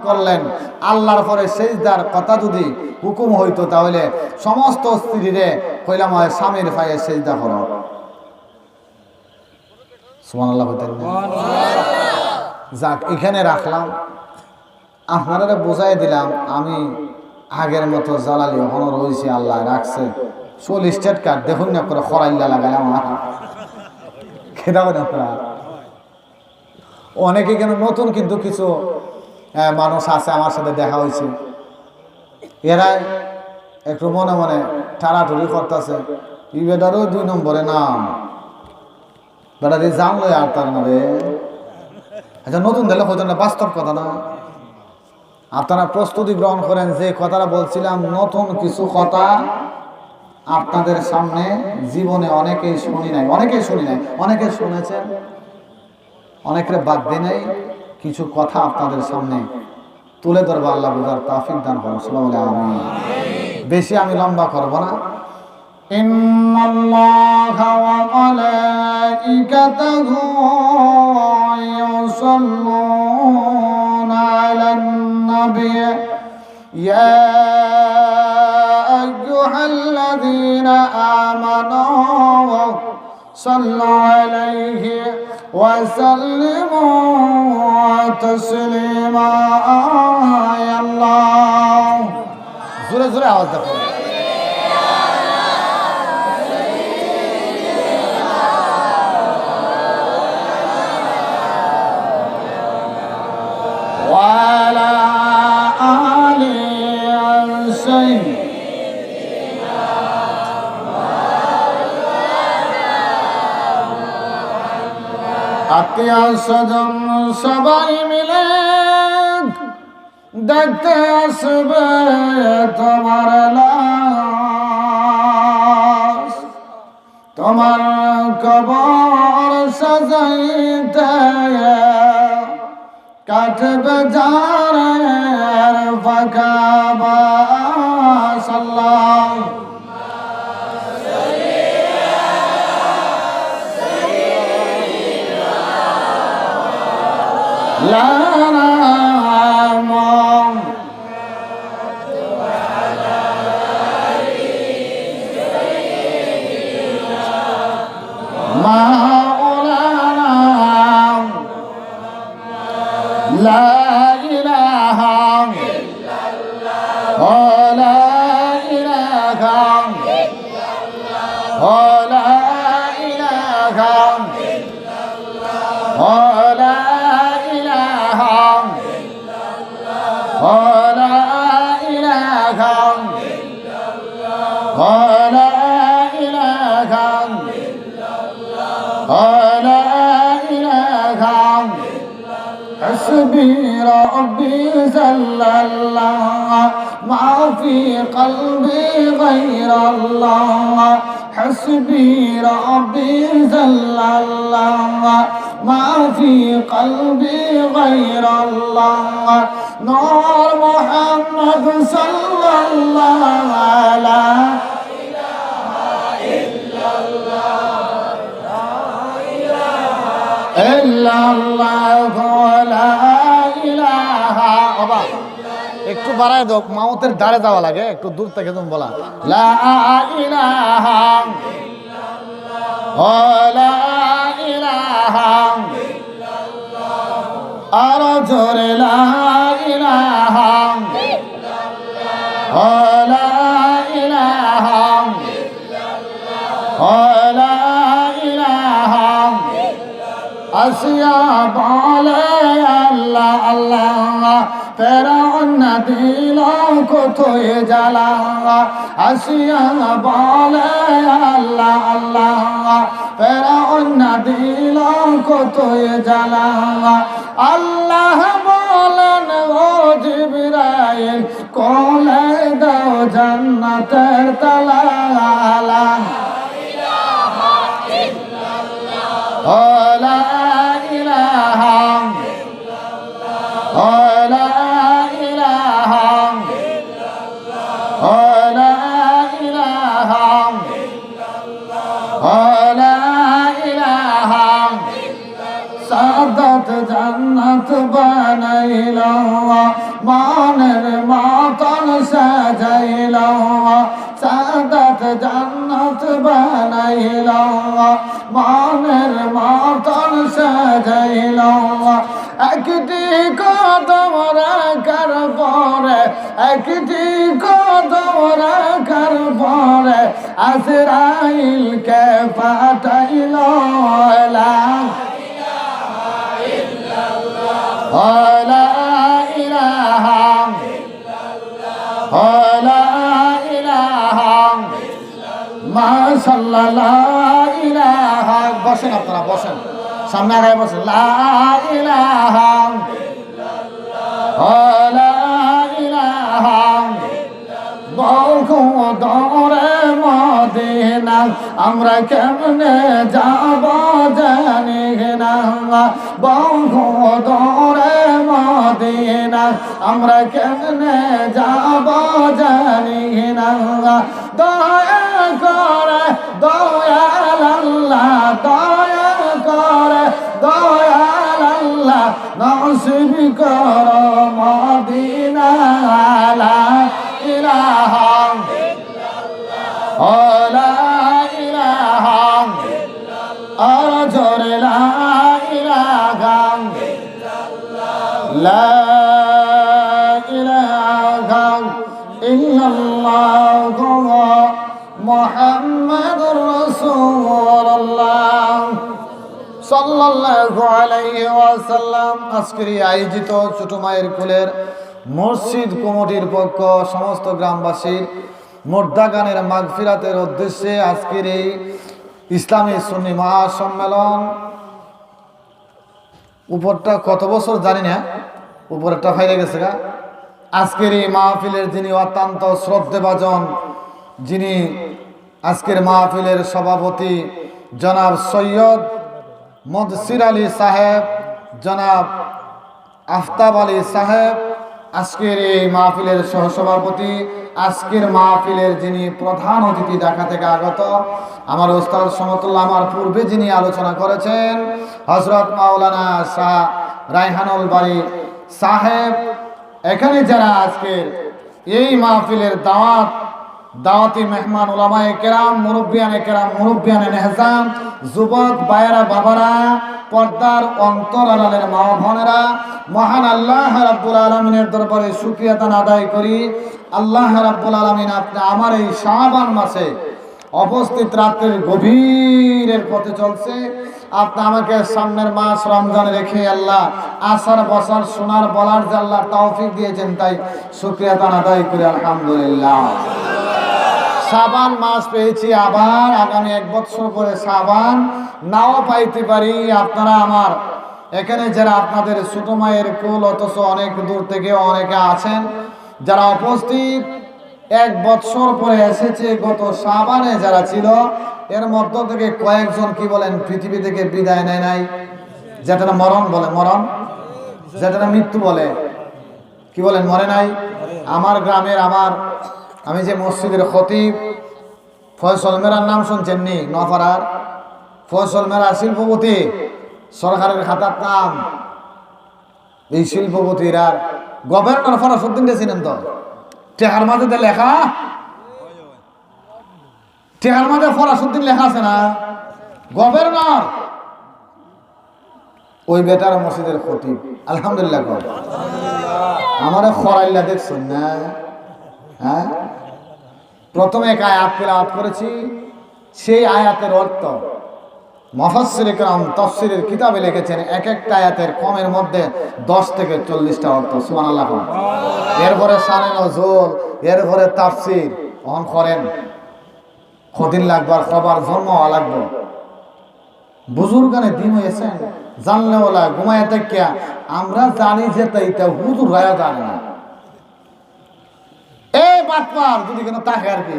করলেন আল্লাহর পরে সেজদার কথা যদি হুকুম হইতো তাহলে সমস্ত স্ত্রীরে কইলাম হয় স্বামীর পায়ে সেজদা করো। সুবহানাল্লাহ। যাক, এখানে রাখলাম, আপনারা বুঝাই দিলাম। আমি আগের মতো জ্বালালি এখনো রয়েছে, আল্লাহ রাখছে। 40 স্টেট কার্ড দেখুন না করে খরাইল্লা লাগালাম। খেদা বলেন অনেকে কেন নতুন কিন্তু কিছু মানুষ আছে, আমার সাথে দেখা হয়েছে, এরা একটু মনে মনে টানাটুরি করতেছে, ই বেটারও 2 নম্বরে নাম বেটা দিয়ে জানলো আর তার মানে। আচ্ছা, নতুন দিলে হতো না, বাস্তব কথা না। আপনারা প্রস্তুতি গ্রহণ করেন, যে কথাটা বলছিলাম, নতুন কিছু কথা আপনাদের সামনে জীবনে অনেকেই শুনি নাই, অনেকে শুনেছেন, অনেকের বাদ দিয়ে নাই। কিছু কথা আপনাদের সামনে তুলে ধরবো, আল্লাহ বুঝার তৌফিক দান করুন। আমিন। বেশি আমি লম্বা করব না। ইন্নাল্লাহা ওয়া মালাইকাতাহু ইউসাল্লুনা আলান নবী ইয়া আইয়ুহাল্লাযীনা আমানু সাল্লু আলাইহি ওয়া সাল্লিমু তাসলিমা। আল্লাহ, জোরে জোরে আওয়াজ দেখো। وعلى آل سيدنا আত্মীয় স্বজন সবাই মিলে দেখতে আসবে তোমার লাশ, তোমার কবর সাজাইতে কাটবে জারের ফাঁকা বাস। আল্লাহ, حسبي ربي جل الله ما في قلبي غير الله. حسبي ربي جل الله ما في قلبي غير الله. نور محمد صلى الله على একটু বাড়ায় দাও, মাউতের দ্বারে যাওয়া লাগে, একটু দূর থেকে তুমি বলা লা ইলাহা লা ইলাহা আরো জোরে লা ইলাহা লা ইলাহা লা ইলাহা। আসিয়া বলে আল্লাহ আল্লাহ, ফেরাউন দিল কোথায় জ্বালা। আসিয়া বলে আল্লাহ আল্লাহ, ফেরাউন দিল কোথায় জ্বালা। আল্লাহ বলেন ও জিবরাইল, কোলে দাও জান্নাতের তালা। জান্নাত বান মনের মতন সাজাইল সাদাত জান্নাত বানাইল মনের মতন সাজাইল একটি কদম রাখার পরে একটি কদম রাখার পরে আজরাইলকে পাঠাইল লা ইলাহা ইল্লাল্লাহ লা ইলাহা ইল্লাল্লাহ লা ইলাহা ইল্লাল্লাহ মাশাআল্লাহ লা ইলাহা বসেন আপনারা বসেন সামনে আগায় বসেন লা ইলাহা ইল্লাল্লাহ লা ইলাহা বহু দূরে মদিনা আমরা কেমনে যাব জানি না বহু দূরে মদিনা আমরা কেমনে যাব জানি না দয়া করে দয়াল আল্লাহ দয়া করে দয়াল আল্লাহ নসিব করো মদিনা লা ইলাহা ইল্লাল্লাহ লা ইলাহা ইল্লাল্লাহ আর জোরে লা ইলাহা ইল্লাল্লাহ লা ইলাহা ইল্লাল্লাহ মুহাম্মাদুর রাসূলুল্লাহ সাল্লাল্লাহু আলাইহি ওয়াসাল্লাম। আজকের আয়োজিত ছোট মায়ের কোলের মসজিদ কমিটির পক্ষ সমস্ত গ্রামবাসীর মুর্দাগানের মাগফিরাতের উদ্দেশ্যে আজকের এই ইসলামী সুন্নি মহাসম্মেলন উপরটা কত বছর জানি না উপরটা ফাইলে গেছে গা আজকের এই মাহফিলের যিনি অত্যন্ত শ্রদ্ধেভাজন যিনি আজকের মাহফিলের সভাপতি জনাব সৈয়দ মদসির আলী সাহেব জনাব আফতাব আলী সাহেব আজকের এই মাহফিলের সহসভাপতি আজকের মাহফিলের যিনি প্রধান অতিথি ঢাকা থেকে আগত আমার ওস্তাদ সমতুল্লাহ আমার পূর্বে যিনি আলোচনা করেছেন হযরত মাওলানা শাহ রায়হানুল বারী সাহেব এখানে যারা আজকের এই মাহফিলের দাওয়াতি মেহমান উলামায়ে কেরাম মুরব্বিয়ানে নেহজাম যুবক ভাইয়েরা বাবারা পর্দার অন্তরালের মা বোনেরা মহান আল্লাহ রাব্বুল আলামিনের দরবারে শুকরিয়া আদায় করি। আল্লাহ রাব্বুল আলামিন আপনি আমার এই শাবান মাসে উপস্থিত রাতের গভীরের পথে চলছে আপনি আমাকে সামনের মাস রমজান রেখে আল্লাহ আসার বসার শোনার বলার যে আল্লাহ তৌফিক দিয়েছেন তাই শুকরিয়া আদায় করি আলহামদুলিল্লাহ। শাবান মাস পেয়েছি আবার আগামী 1 বছর পরে শাবান নাও পাইতে পারি। আপনারা আমার এখানে যারা আপনাদের ছোট মায়ের কোল অথচ অনেক দূর থেকে অনেকে আছেন যারা উপস্থিত 1 বছর পরে এসেছে গত শাবানে যারা ছিল এর মধ্য থেকে কয়েকজন কি বলেন পৃথিবী থেকে বিদায় নেয় নাই যেটা মরণ বলে মরণ যেটা মৃত্যু বলে কি বলেন মরে নাই। আমার গ্রামের আমি যে মসজিদের খতিব ফয়সল মেরার নাম শুনছেন নি নফারার ফয়সল মেরা শিল্পপতি সরকারের খাতার নাম এই শিল্পপতির আর গভর্নর ফরাসুদ্দিন দিয়েছিলেন তো টেহার মাঝে লেখা টেহার মাঝে ফরাসুদ্দিন লেখা আছে না গভর্নর ওই বেটার মসজিদের খতিব আলহামদুলিল্লাহ আমার খরাইল্লা দেখছেন না হ্যাঁ প্রথমে এক আয়াত তেলাওয়াত করেছি সেই আয়াতের অর্থ মুফাসসিরে কেরাম তাফসীরের কিতাবে লিখেছেন এক একটা আয়াতের কমের মধ্যে 10 থেকে 40টা অর্থ সুবহানাল্লাহ। এরপরে শানে নজুল এরপরে তাফসীর অন করেন কদিন লাগবে আর খবর জন্ম লাগবে বুজুর্গানে দিন হয়েছেন জানলে ওলা ঘুমায় থাকিয়া আমরা জানি যে তাইটা হুজুর রায়া জানে না এই বাটপার যদি কেন তাকে আর কি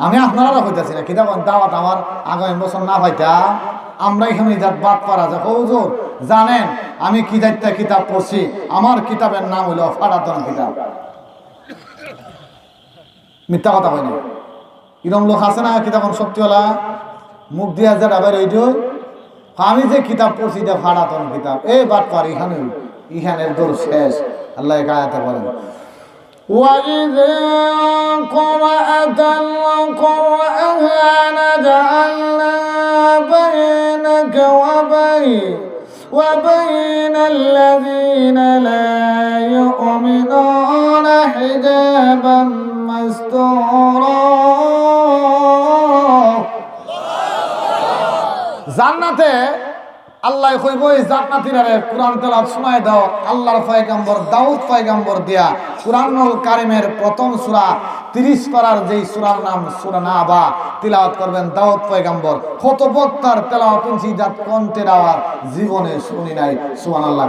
আমি আপনারা হইতেছি না কিতাব দাওয়াত আমার আগামী বছর না হইতা আমরা এখানে বাদ পারা যা হুজুর জানেন আমি কি দায়িত্ব কিতাব পড়ছি আমার কিতাবের নাম হইল ফারাতন কিতাব মিথ্যা কথা হয় না এরকম লোক আছে না কিতাব সত্যিওয়ালা মুখ দিয়া যা আবার এইটো আমি যে কিতাব পড়ছি এটা ফারাতন কিতাব এই বাদ পার এখানের দৌড় শেষ আল্লাহ এক আয়াতে বলেন وَإِذَا قَرَأْتَ الْقُرْآنَ جَعَلْنَا بَيْنَكَ وبين الذين لا يؤمنون حجابا مستورا জান্নাতে আল্লাহ কইব এই জান্নাতীরারে কুরআন তেলাওয়াত শোনায় দাও। আল্লাহর পয়গম্বর দাউদ পয়গম্বর দিয়া কুরআনুল কারীমের প্রথম সূরা 30 পারার যেই সূরার নাম সূরা নাবা তিলাওয়াত করবেন দাউদ পয়গম্বর। কত বক্তার তেলাওয়াত জাত কণ্ঠের আওয়াজ জীবনে শুনি নাই। সুবহানাল্লাহ।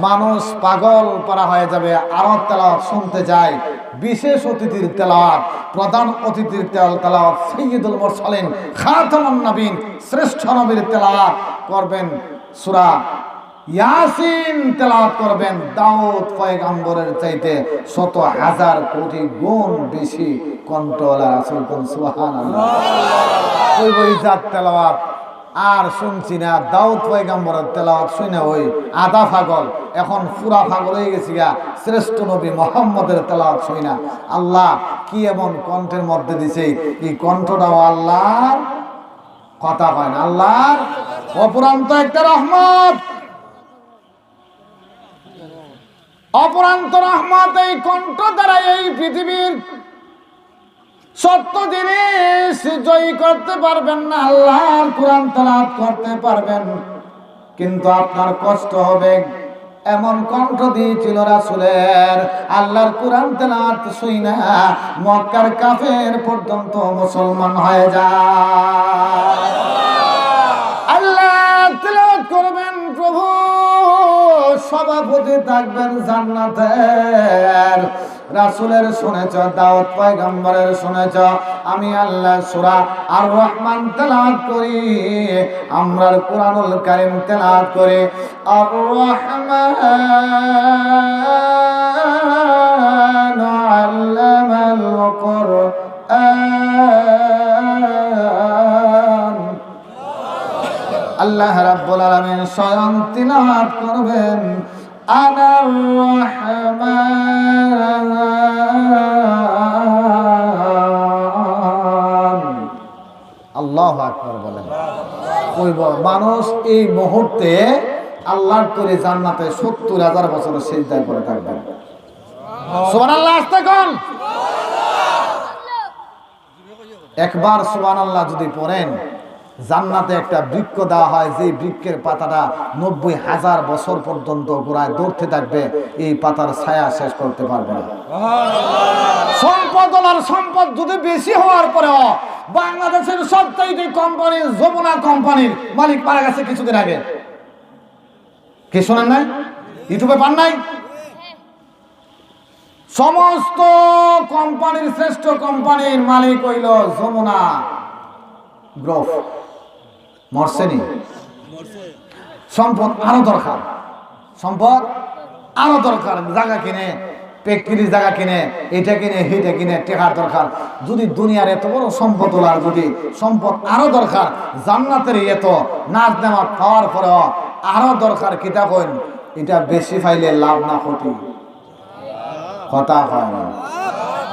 মানুষ পাগল পারা হয়ে যাবে আরো তেলাওয়াত শুনতে যায়। বিশেষ অতিথির তেলাওয়াত, প্রধান অতিথির তেলাওয়াত, সাইয়্যিদুল মুরসালিন খাতামুন নবীন শ্রেষ্ঠ নবীর তেলাওয়াত করবেন সূরা ইয়াসিন তেলাওয়াত করবেন। দাউদ পয়গম্বরের চাইতে শত হাজার কোটি গুণ বেশি কণ্ঠওয়ালা রাসূল কোন সুবহানাল্লাহ। ওই বই জাত তেলাওয়াত আর শুনছি না। দাউদ পয়গম্বরের তেলাওয়াত শুনে ওই আধা পাগল, এখন পুরা পাগল হয়ে গেছি গা শ্রেষ্ঠ নবী মুহাম্মদের তেলাওয়াত শুই না। আল্লাহ কি এমন কণ্ঠের মধ্যে দিছে, এই কণ্ঠটাও আল্লাহর কথা হয় না, আল্লাহর অপরান্ত একটা রহমত, অপরান্ত রহমত। এই কণ্ঠ দ্বারা এই পৃথিবীর সত্য জিনিস জয়ী করতে পারবেন না, আল্লাহর কোরআন তেলাওয়াত করতে পারবেন, কিন্তু আপনার কষ্ট হবে। এমন কণ্ঠ দিয়েছিল রাসূলের, আল্লাহর কোরআন তেলাওয়াত শুইনা মক্কার কাফের পর্যন্ত মুসলমান হয়ে যায়। আল্লাহ তেলাওয়াত করবেন, প্রভু সভাপতি থাকবেন জান্নাতের। রাসূলের শুনেছ, দাউদ পয়গম্বরের শুনেছ, আমি আল্লাহ সূরা আর রহমান তেলাওয়াত করি, আমরার কুরআনুল কারীম তেলাওয়াত করি। আর রহমান আল্লামাল কুরআন। আল্লাহ রাব্বুল আলামিন স্বয়ং তিলাওয়াত করবেন আনার রহমান। আল্লাহু আকবার বলেন। কইব মানুষ এই মুহূর্তে আল্লাহর তৈরি জান্নাতে ৭০,০০০ বছর সিজদায় পড়ে থাকবেন। সুবহানাল্লাহ। আস্তে কোন একবার সুবহানাল্লাহ যদি পড়েন, জান্নাতে একটা বৃক্ষ দেওয়া হয়, যে বৃক্ষের পাতাটা ৯০,০০০ বছর পর্যন্ত গোড়ায় দৌড়তে থাকবে, এই পাতার ছায়া শেষ করতে পারবে না। সম্পদ আর সম্পদ যদি বেশি হওয়ার পরেও বাংলাদেশের সবচাইতে কোম্পানি যমুনা কোম্পানির মালিক মারা গেছে কিছুদিন আগে, কি শোনেন নাই? ইউটিউবে পান নাই? সমস্ত কোম্পানির শ্রেষ্ঠ কোম্পানির মালিক হইল যমুনা গ্রুপ। মরছেনি? সম্পদ আরো দরকার, সম্পদ আরো দরকার। জায়গা কিনে, ফ্যাক্টরির জায়গা কিনে, এটা কিনে, হেটা কিনে, টাকার দরকার। যদি দুনিয়ার এত বড় সম্পদ হল, আর যদি সম্পদ আরো দরকার, জান্নাতের এত নাচ নেওয়া পাওয়ার পরেও আরো দরকার। কিতা কইন, এটা বেশি পাইলে লাভ না ক্ষতি? কথা হয় না,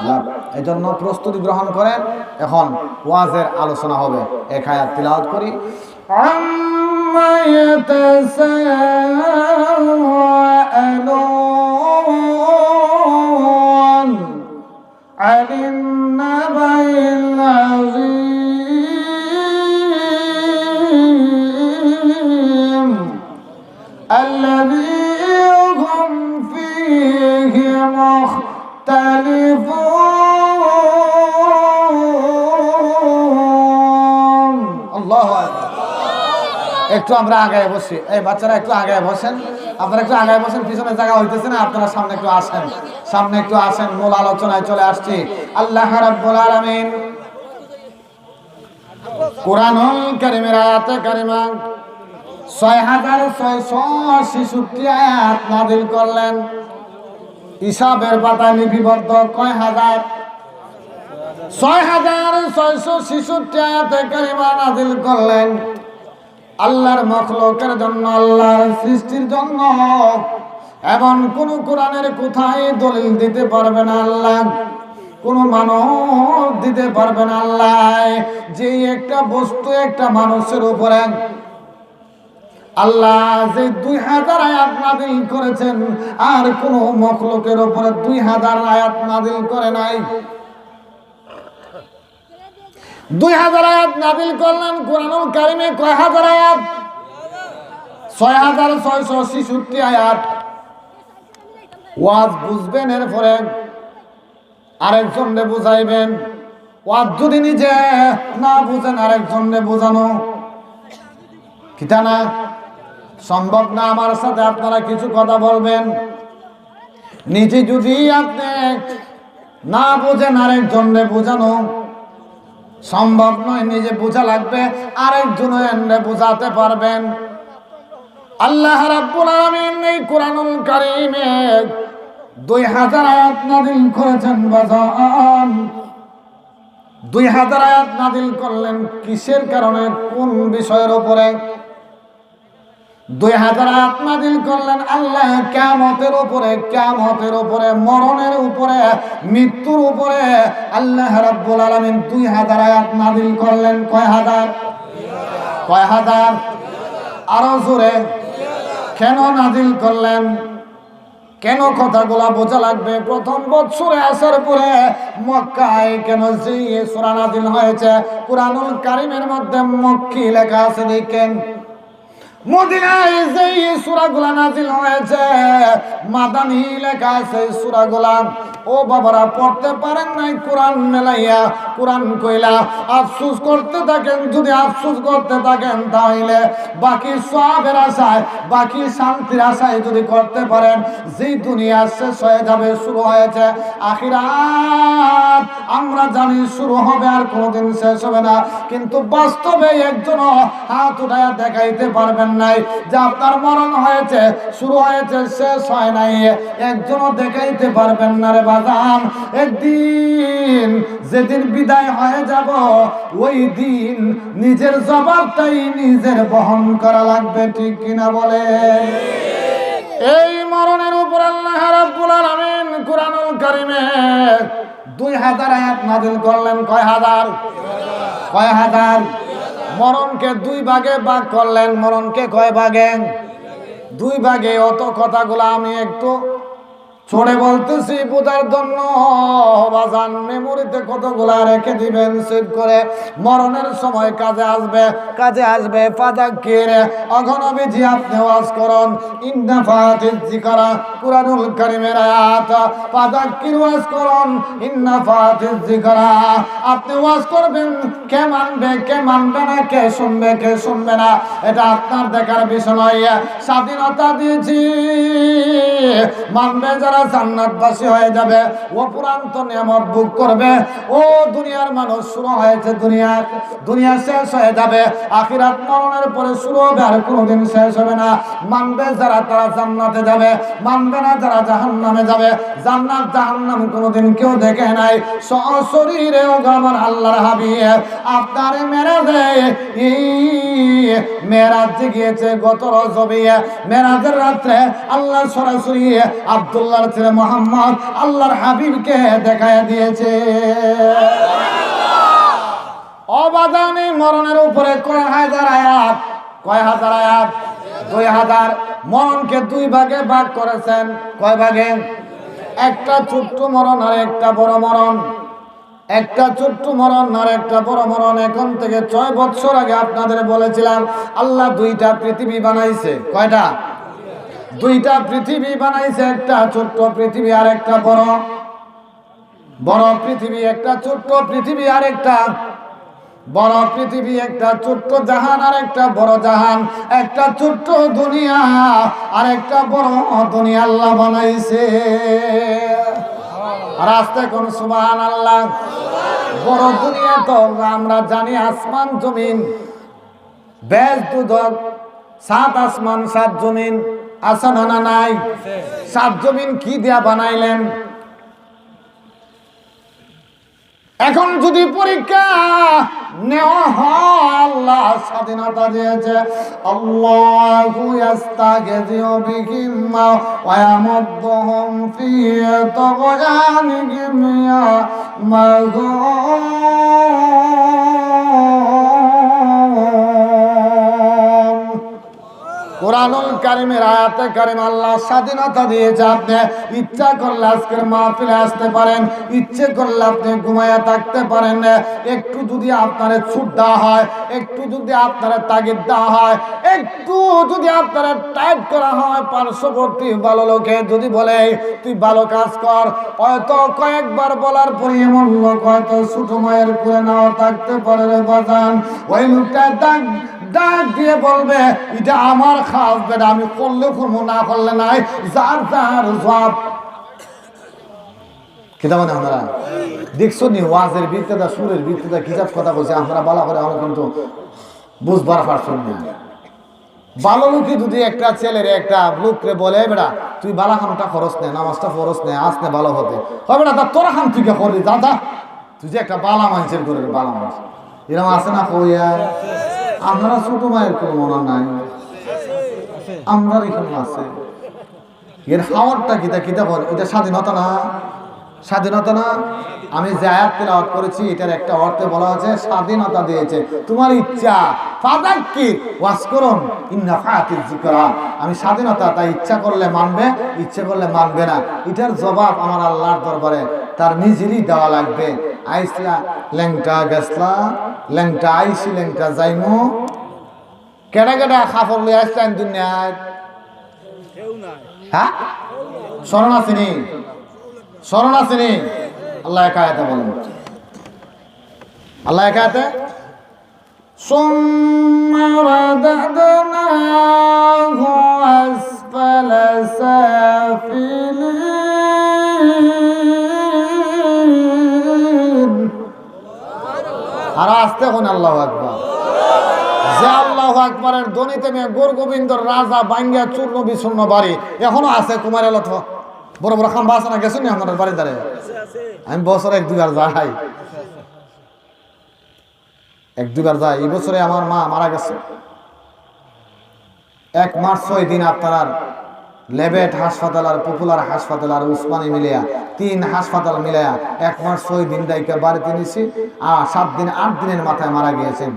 লাভ। এই জন্য প্রস্তুতি গ্রহণ করেন। এখন ওয়াজের আলোচনা হবে। এক আয়াত তিলাওয়াত করি। আম্মা ইয়াতাসাআলুন আনিন নাবাইল আযীম আল্লাযী হুম ফীহি মুখতালিফুন। আল্লাহু আকবার। একটু আমরা আগায় বসি। এই বাচ্চারা একটু আগায় বসেন, আপনারা একটু আগায় বসেন, পিছনে জায়গা হইতেছে না, আপনারা সামনে একটু আসেন, সামনে একটু আসেন। মূল আলোচনায় চলে আসছি। আল্লাহ রাব্বুল আলামিন কুরআনুল কারীমের আয়াতে কারিমা ৬৬৬৬ আয়াত নাযিল করলেন। হিসাবের পাতায় লিপিবদ্ধ কয় হাজার? ৬৬৬৬ আয়াতে কারিমা নাযিল করলেন আল্লাহর মাখলুকের জন্য, আল্লাহর সৃষ্টির জন্য। এবং কোন কোরআনের কোথায় দলিল দিতে পারবে না আল্লাহ, কোন মানব দিতে পারবে না আল্লাহ। যে একটা বস্তু একটা মানুষের উপরে আল্লাহ যে 2000 আয়াত নাযিল করেছেন, আর কোন মখলুকের উপরে 2000 আয়াত নাযিল করে নাই। 2000 আয়াত নাযিল করলেন কোরআনুল কারীমে। কয় হাজার আয়াত? 6666 আয়াত। ওয়াজ বুঝবেন, এরপরে আরেকজনকে বুঝাইবেন। ওয়াজ যদি নিজে না বুঝেন আরেকজনকে বোঝানো কিতা না সম্ভব না। আমার সাথে আপনারা কিছু কথা বলবেন। নিজে যদি আপনি না বুঝেন আরেকজনকে বোঝানো সম্ভব নয়। নিজে বোঝা লাগবে, আরেকজনকে বোঝাতে পারবেন। আল্লাহ রাব্বুল আলামিন এই কোরআনুল কারীমে 2000 আয়াত নাযিল করেছেন বাজান। 2000 আয়াত নাযিল করলেন কিসের কারণে, কোন বিষয়ের উপরে? 2000 আয়াত নাযিল করলেন আল্লাহ কিয়ামতের উপরে, কিয়ামতের উপরে, মরণের উপরে, মৃত্যুর উপরে। আল্লাহ রাব্বুল আলামিন 2000 আয়াত নাযিল করলেন। কয় হাজার? কয় হাজার? আরো জোরে। কেন নাযিল করলেন? কেন? কথাগুলা বোঝা লাগবে। প্রথম বছরে আসার পরে মক্কায় কেন যে সূরা নাযিল হয়েছে? কুরআনুল কারীমের মধ্যে মক্কি লেখা আছে দেখেন। মদিনায় যে সূরাগুলা নাযিল হয়েছে মাদানী লেখা আছে সূরাগুলা। ও বাবারা, পড়তে পারেন নাই কোরআন মেলাইয়া, কোরআন কইলা আফসোস করতে থাকেন। যদি আফসোস করতে থাকেন তাহলে বাকি সওয়াবের আশায়, বাকি শান্তির আশায় যদি করতে পারেন, যেই দুনিয়া শেষ হয়ে যাবে, শুরু হয়েছে আখিরাত। আমরা জানি শুরু হবে, আর কোনোদিন শেষ হবে না। কিন্তু বাস্তবে একজনও হাত উঠায়া দেখাইতে পারবেন নাই যে আপনার মরণ হয়েছে, শুরু হয়েছে, শেষ হয় নাই। একজনও দেখাইতে পারবেন না রে বাজান। একদিন যেদিন বিদায় হয়ে যাব, ওই দিন নিজের জবাবটাই নিজের বহন করা লাগবে, ঠিক কিনা বলে? এই মরণের উপর আল্লাহ রাব্বুল আলামিন কুরআনুল কারীমে 2000 আয়াত নাযিল করলেন। কয় হাজার? কয় হাজার? মরণকে 2 ভাগে ভাগ করলেন। মরণকে কয় ভাগে? 2 ভাগে। অত কথাগুলো আমি একটু ছড়ে বলতেছি বোঝার জন্য। বাজান মেমোরিতে কতগুলা রেখে দিবেন সেভ করে। মরণের সময় কাজে আসবে, কাজে আসবে। ফাযাক্কির, অগণবিজি আপনি ওয়াজ করুন। ইন্না ফাতিজ যিকরা, কুরআনুল কারীমের আয়াত। ফাযাক্কির, ওয়াজ করুন। ইন্না ফাতিজ যিকরা, আপনি ওয়াজ করবেন। কে মানবে, কে মানবে না, কে শুনবে, কে শুনবে না, এটা আপনার দেখার বিষয় নয়। স্বাধীনতা দিয়েছি, মানবে যারা জান্নাতবাসী হয়ে যাবে, অপুরান্ত নিয়ামত ভোগ করবে। ও দুনিয়ার মানুষ, শুরু হয়েছে দুনিয়া শেষ হয়ে যাবে, আখিরাত মরণের পরে শুরু হবে, আর কোনোদিন শেষ হবে না। মানবে যারা, তারা জান্নাতে যাবে। মানবে না যারা জাহান্নামে যাবে। জান্নাত জাহান্নাম কোনোদিন কেউ দেখে নাই। সশরীরে আমার আল্লাহর হাবিব আপনার মেরাজে গিয়েছে গত রজবে। মেরাজের রাত্রে আল্লাহ সরাসরি আব্দুল্লাহর ছেলে মুহাম্মদ আল্লাহর হাবিবকে দেখায় দিয়েছে। অবাদানি মরণের উপরে কয় হাজার আয়াত? কয় হাজার আয়াত? 2000। মরণকে 2 ভাগে ভাগ করেছেন। কয় ভাগে? একটা ছোট্ট মরণ আর একটা বড় মরণ। একটা ছোট্ট মরণ আর একটা বড় মরণ। এখন থেকে 6 বছর আগে আপনাদের বলেছিলাম আল্লাহ 2টা পৃথিবী বানাইছে। কয়টা? 2টা পৃথিবী বানাইছে। একটা ছোট্ট পৃথিবী আর একটা বড় পৃথিবী। একটা ছোট্ট পৃথিবী আর একটা বড় পৃথিবী। একটা ছোট্ট জাহান আর একটা বড় জাহান। একটা ছোট্ট দুনিয়া আর একটা বড় দুনিয়া আল্লাহ বানাইছে। আর আস্তে কোন সুবহানাল্লাহ। বড় দুনিয়া তো আমরা জানি আসমান জমিন, বেশ দুদক, 7 আসমান 7 জমিন। আছে না নাই? 7 জমিন কি দিয়া বানাইলেন? এখন যদি পরীক্ষা নেওয়া হয়, আল্লাহ স্বাধীনতা দিয়েছে, আল্লাহু ইয়াস্তাগযিউ বিহিম ওয়া ইয়ামুদ্দুহুম ফি তুগয়ানিহিম ইয়ামাগুন। কোরআনুল কারীমের আয়াতে কারীম আল্লাহ স্বাধীনতা দিয়েছে, আপনি ইচ্ছা করলে আজকের মাহফিলে আসতে পারেন, ইচ্ছে করলে আপনি ঘুমায়া থাকতে পারেন। একটু যদি আপনারে ছুট দেওয়া হয়, একটু যদি আপনারা তাগিদ দেওয়া হয়, একটু যদি আপনারা টাইট করা হয়, পার্শ্ববর্তী ভালো লোকে যদি বলে তুই ভালো কাজ কর, হয়তো কয়েকবার বলার পরে এমন লোক হয়তো ছোট মায়ের করে নাও থাকতে পারে রে বাজান। ওই লোকটা ডাক দিয়ে বলবে এটা আমার খাস বেটা, আমি করলে করবো, না করলে নাই, যার যার জবাব। কিতাব মানে আমরা দেখছো নি ওয়াজের ভিত্তিতে, সুরের ভিত্তিতে কিতাব কথা বলছে, আমরা বলা করে আমরা কিন্তু বুঝবার পারছেন না। ভালো লোকই যদি একটা ছেলের একটা লোকরে বলে বেটা তুই বালা খানটা খরচ নে, নামাজটা ফরজ নে, আসনে ভালো হতে হবে না, তা তোরা খান তুই কে করলি দাদা, তুই যে একটা বালা মানুষের করে বালা মানুষ এরকম আছে না কইয়া। আপনারা ছোট মায়ের কোনো মনে নাই, আমরা এখানে আছে। এর হাওয়ারটা কিতা কিতা বল, এটা স্বাধীনতা না? স্বাধীনতা না? আমি যে আয়াত তেলাওয়াত করেছি এটার একটা অর্থে বলা আছে স্বাধীনতা দিয়েছে, তোমার ইচ্ছা ফাযাক্কির ওয়াজকুরুন ইন্নাফাতিয যিকরা। আমি স্বাধীনতা, তাই ইচ্ছা করলে মানবে, ইচ্ছে করলে মানবে না। এটার জবাব আমার আল্লাহর দরবারে তার নিজেরই দেওয়া লাগবে। আইসলা ল্যাংটা গেছলা, ল্যাংটা আইসি ল্যাংটা যাইমু, কেডা কেডা খাফর লই আসলেন দুনিয়ায়? হ্যাঁ, স্মরণ আসেনি? স্মরণ আসেনি? আল্লাহ একায়াতে বলেন, আল্লাহ একায়াতে সুম্মা রাদাদনাহু আসফালা সাফিলিন। আর আসতে কোন আল্লাহু আকবার। যে আল্লাহু আকবারের ধ্বনিতে মেয়ে গোর গোবিন্দর রাজা বাঙ্গা চূর্ণ বিচূর্ণ বাড়ি এখনো আছে। কুমারের লথ বড় বড় খাম্বা আছে না, গেছেন আপনার বাড়ি ধারে? আমি বছরে এক দুবার যাই, এক দুবার যাই। এই বছরে আমার মা মারা গেছে, 1 মাস 6 দিন আপনার লেবেট হাসপাতাল আর পপুলার হাসপাতাল আর উসমানী মিলিয়া 3 হাসপাতাল মিলিয়া 1 মাস 6 দিন দায়িকা বাড়িতে নিয়েছি। আর 7 দিন 8 দিনের মাথায় মারা গিয়েছেন।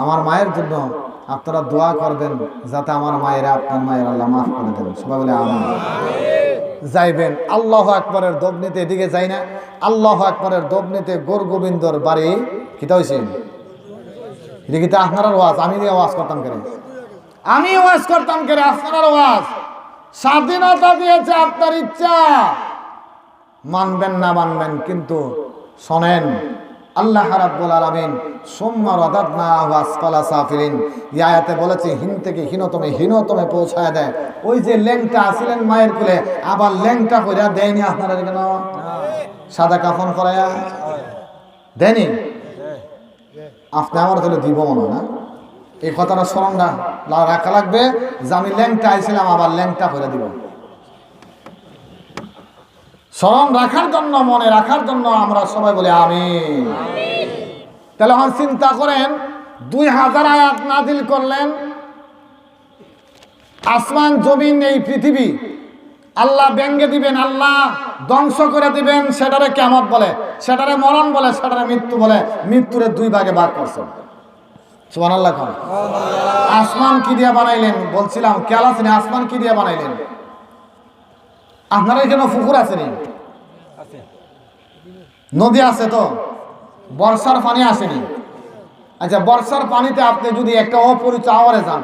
আমার মায়ের জন্য আপনারা দোয়া করবেন যাতে আমার মায়েরা আপনার মায়ের আল্লাহ মাফ করে দেবেন। সবাই বলে আমিন। যাইবেন আল্লাহু আকবারের দবনিতে, এদিকে যাই না, আল্লাহু আকবারের দবনিতে গোর গোবিন্দর বাড়ি কিতা হয়েছে? এদিকে তো আপনার ওয়াজ, আমি ওয়াজ করতাম কেন? আমি ওয়াজ করতাম কেন? আপনার ওয়াজ। স্বাধীনতা দিয়েছে, আপনার ইচ্ছা, মানবেন না মানবেন, কিন্তু শোনেন আল্লাহ রাব্বুল আলামিন সুম্মা রাদাদনাহু আসফালা সাফিলিন এই আয়াতে বলেছে হীন থেকে হীনতমে পৌঁছায় দেয়। ওই যে ল্যাংটা আসিলেন মায়ের কোলে, আবার ল্যাংটা কইরা দেয়নি আপনারা? কেন সাদা কাফন করায়া দেয়নি? আপনি আমার তাহলে দিব মনে না, এই কথাটা স্মরণ রাখা লাগবে যে আমি ল্যাংটা আইছিলাম, আবার ল্যাংটা করে দিব। স্মরণ রাখার জন্য, মনে রাখার জন্য আমরা সবাই বলি আমিন। তাহলে এখন চিন্তা করেন, 2000 আয়াত নাজিল করলেন, আসমান জমিন এই পৃথিবী আল্লাহ ব্যঙ্গে দিবেন, আল্লাহ ধ্বংস করে দিবেন। সেটারে কিয়ামত বলে, সেটারে মরণ বলে, সেটারে মৃত্যু বলে। মৃত্যুরে 2 ভাগে ভাগ করছেন। সুবহানাল্লাহ। আসমান কি দিয়ে বানাইলেন? বলছিলাম খেয়াল আছে না? আসমান কি দিয়ে বানাইলেন? আপনারা এখানে পুকুর আছে নি? নদী আছে তো? বর্ষার পানি আসেনি? আচ্ছা, বর্ষার পানিতে আপনি যদি একটা অপরিচয় আওয়ারে যান,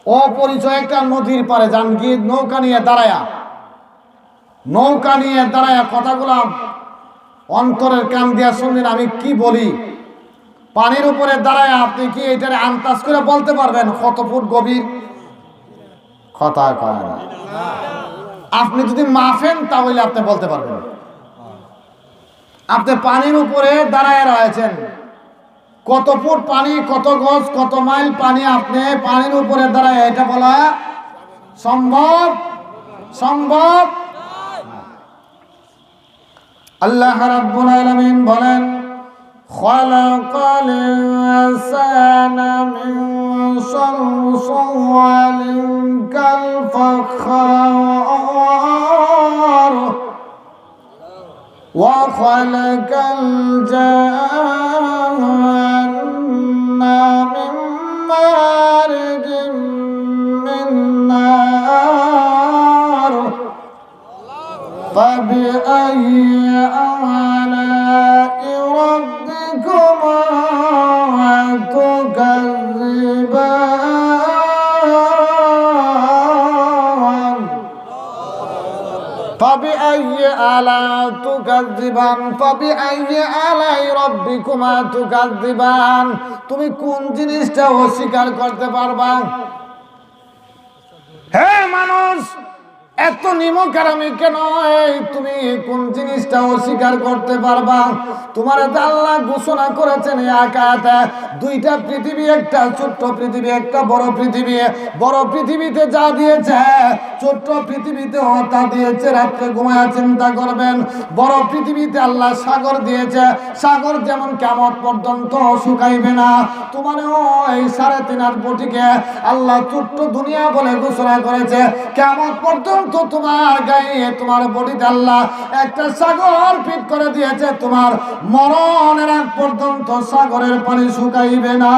অপরিচয় একটা নদীর পারে যান, গিয়ে নৌকা নিয়ে দাঁড়ায়া কথাগুলা অন্তরের কান দিয়া শুনলেন আমি কি বলি। পানির উপরে দাঁড়ায় আপনি কি এটারে আন্দাজ করে বলতে পারবেন কত ফুট গভীর? কথা কয় না। আপনি যদি মাফেন তাহলে আপনি বলতে পারবেন। আপনি পানির উপরে দাঁড়ায় রয়েছেন, কত ফুট পানি, কত গজ, কত মাইল পানি, আপনি পানির উপরে দাঁড়ায় এটা বলা সম্ভব? আল্লাহ রাব্বুল আলামিন বলেন খালাকাল ইনসানা মিন সালসালিন কাল ফাখার ওয়া খালাকাল জান্না মিন মারিজিন মিন নার فبأي آلاء ربكما تكذبان فبأي آلاء تكذبان فبأي آلاء ربكما تكذبان তুমি কোন জিনিসটা অস্বীকার করতে পারবা হে মানুষ এত নিমকারামি কেন তুমি কোন জিনিসটা অস্বীকার করতে পারবা তোমার আল্লাহ ঘোষণা করেছেন এই আয়াতে দুইটা পৃথিবী একটা ছোট্ট পৃথিবী একটা বড় পৃথিবী বড় পৃথিবীতে যা দিয়েছে ছোট্ট পৃথিবীতেও তা দিয়েছে রাত্রে ঘুমায়া চিন্তা করবেন বড় পৃথিবীতে আল্লাহ সাগর দিয়েছে সাগর যেমন কিয়ামত পর্যন্ত শুকাইবে না তোমারও এই 3.5 কোটিকে আল্লাহ ছোট্ট দুনিয়া বলে ঘোষণা করেছে কিয়ামত পর্যন্ত তো তোমার গায়ে তোমার বডিতে আল্লাহ একটা সাগর ফিট করে দিয়েছে তোমার মরণের আগ পর্যন্ত সাগরের পানি শুকাইবে না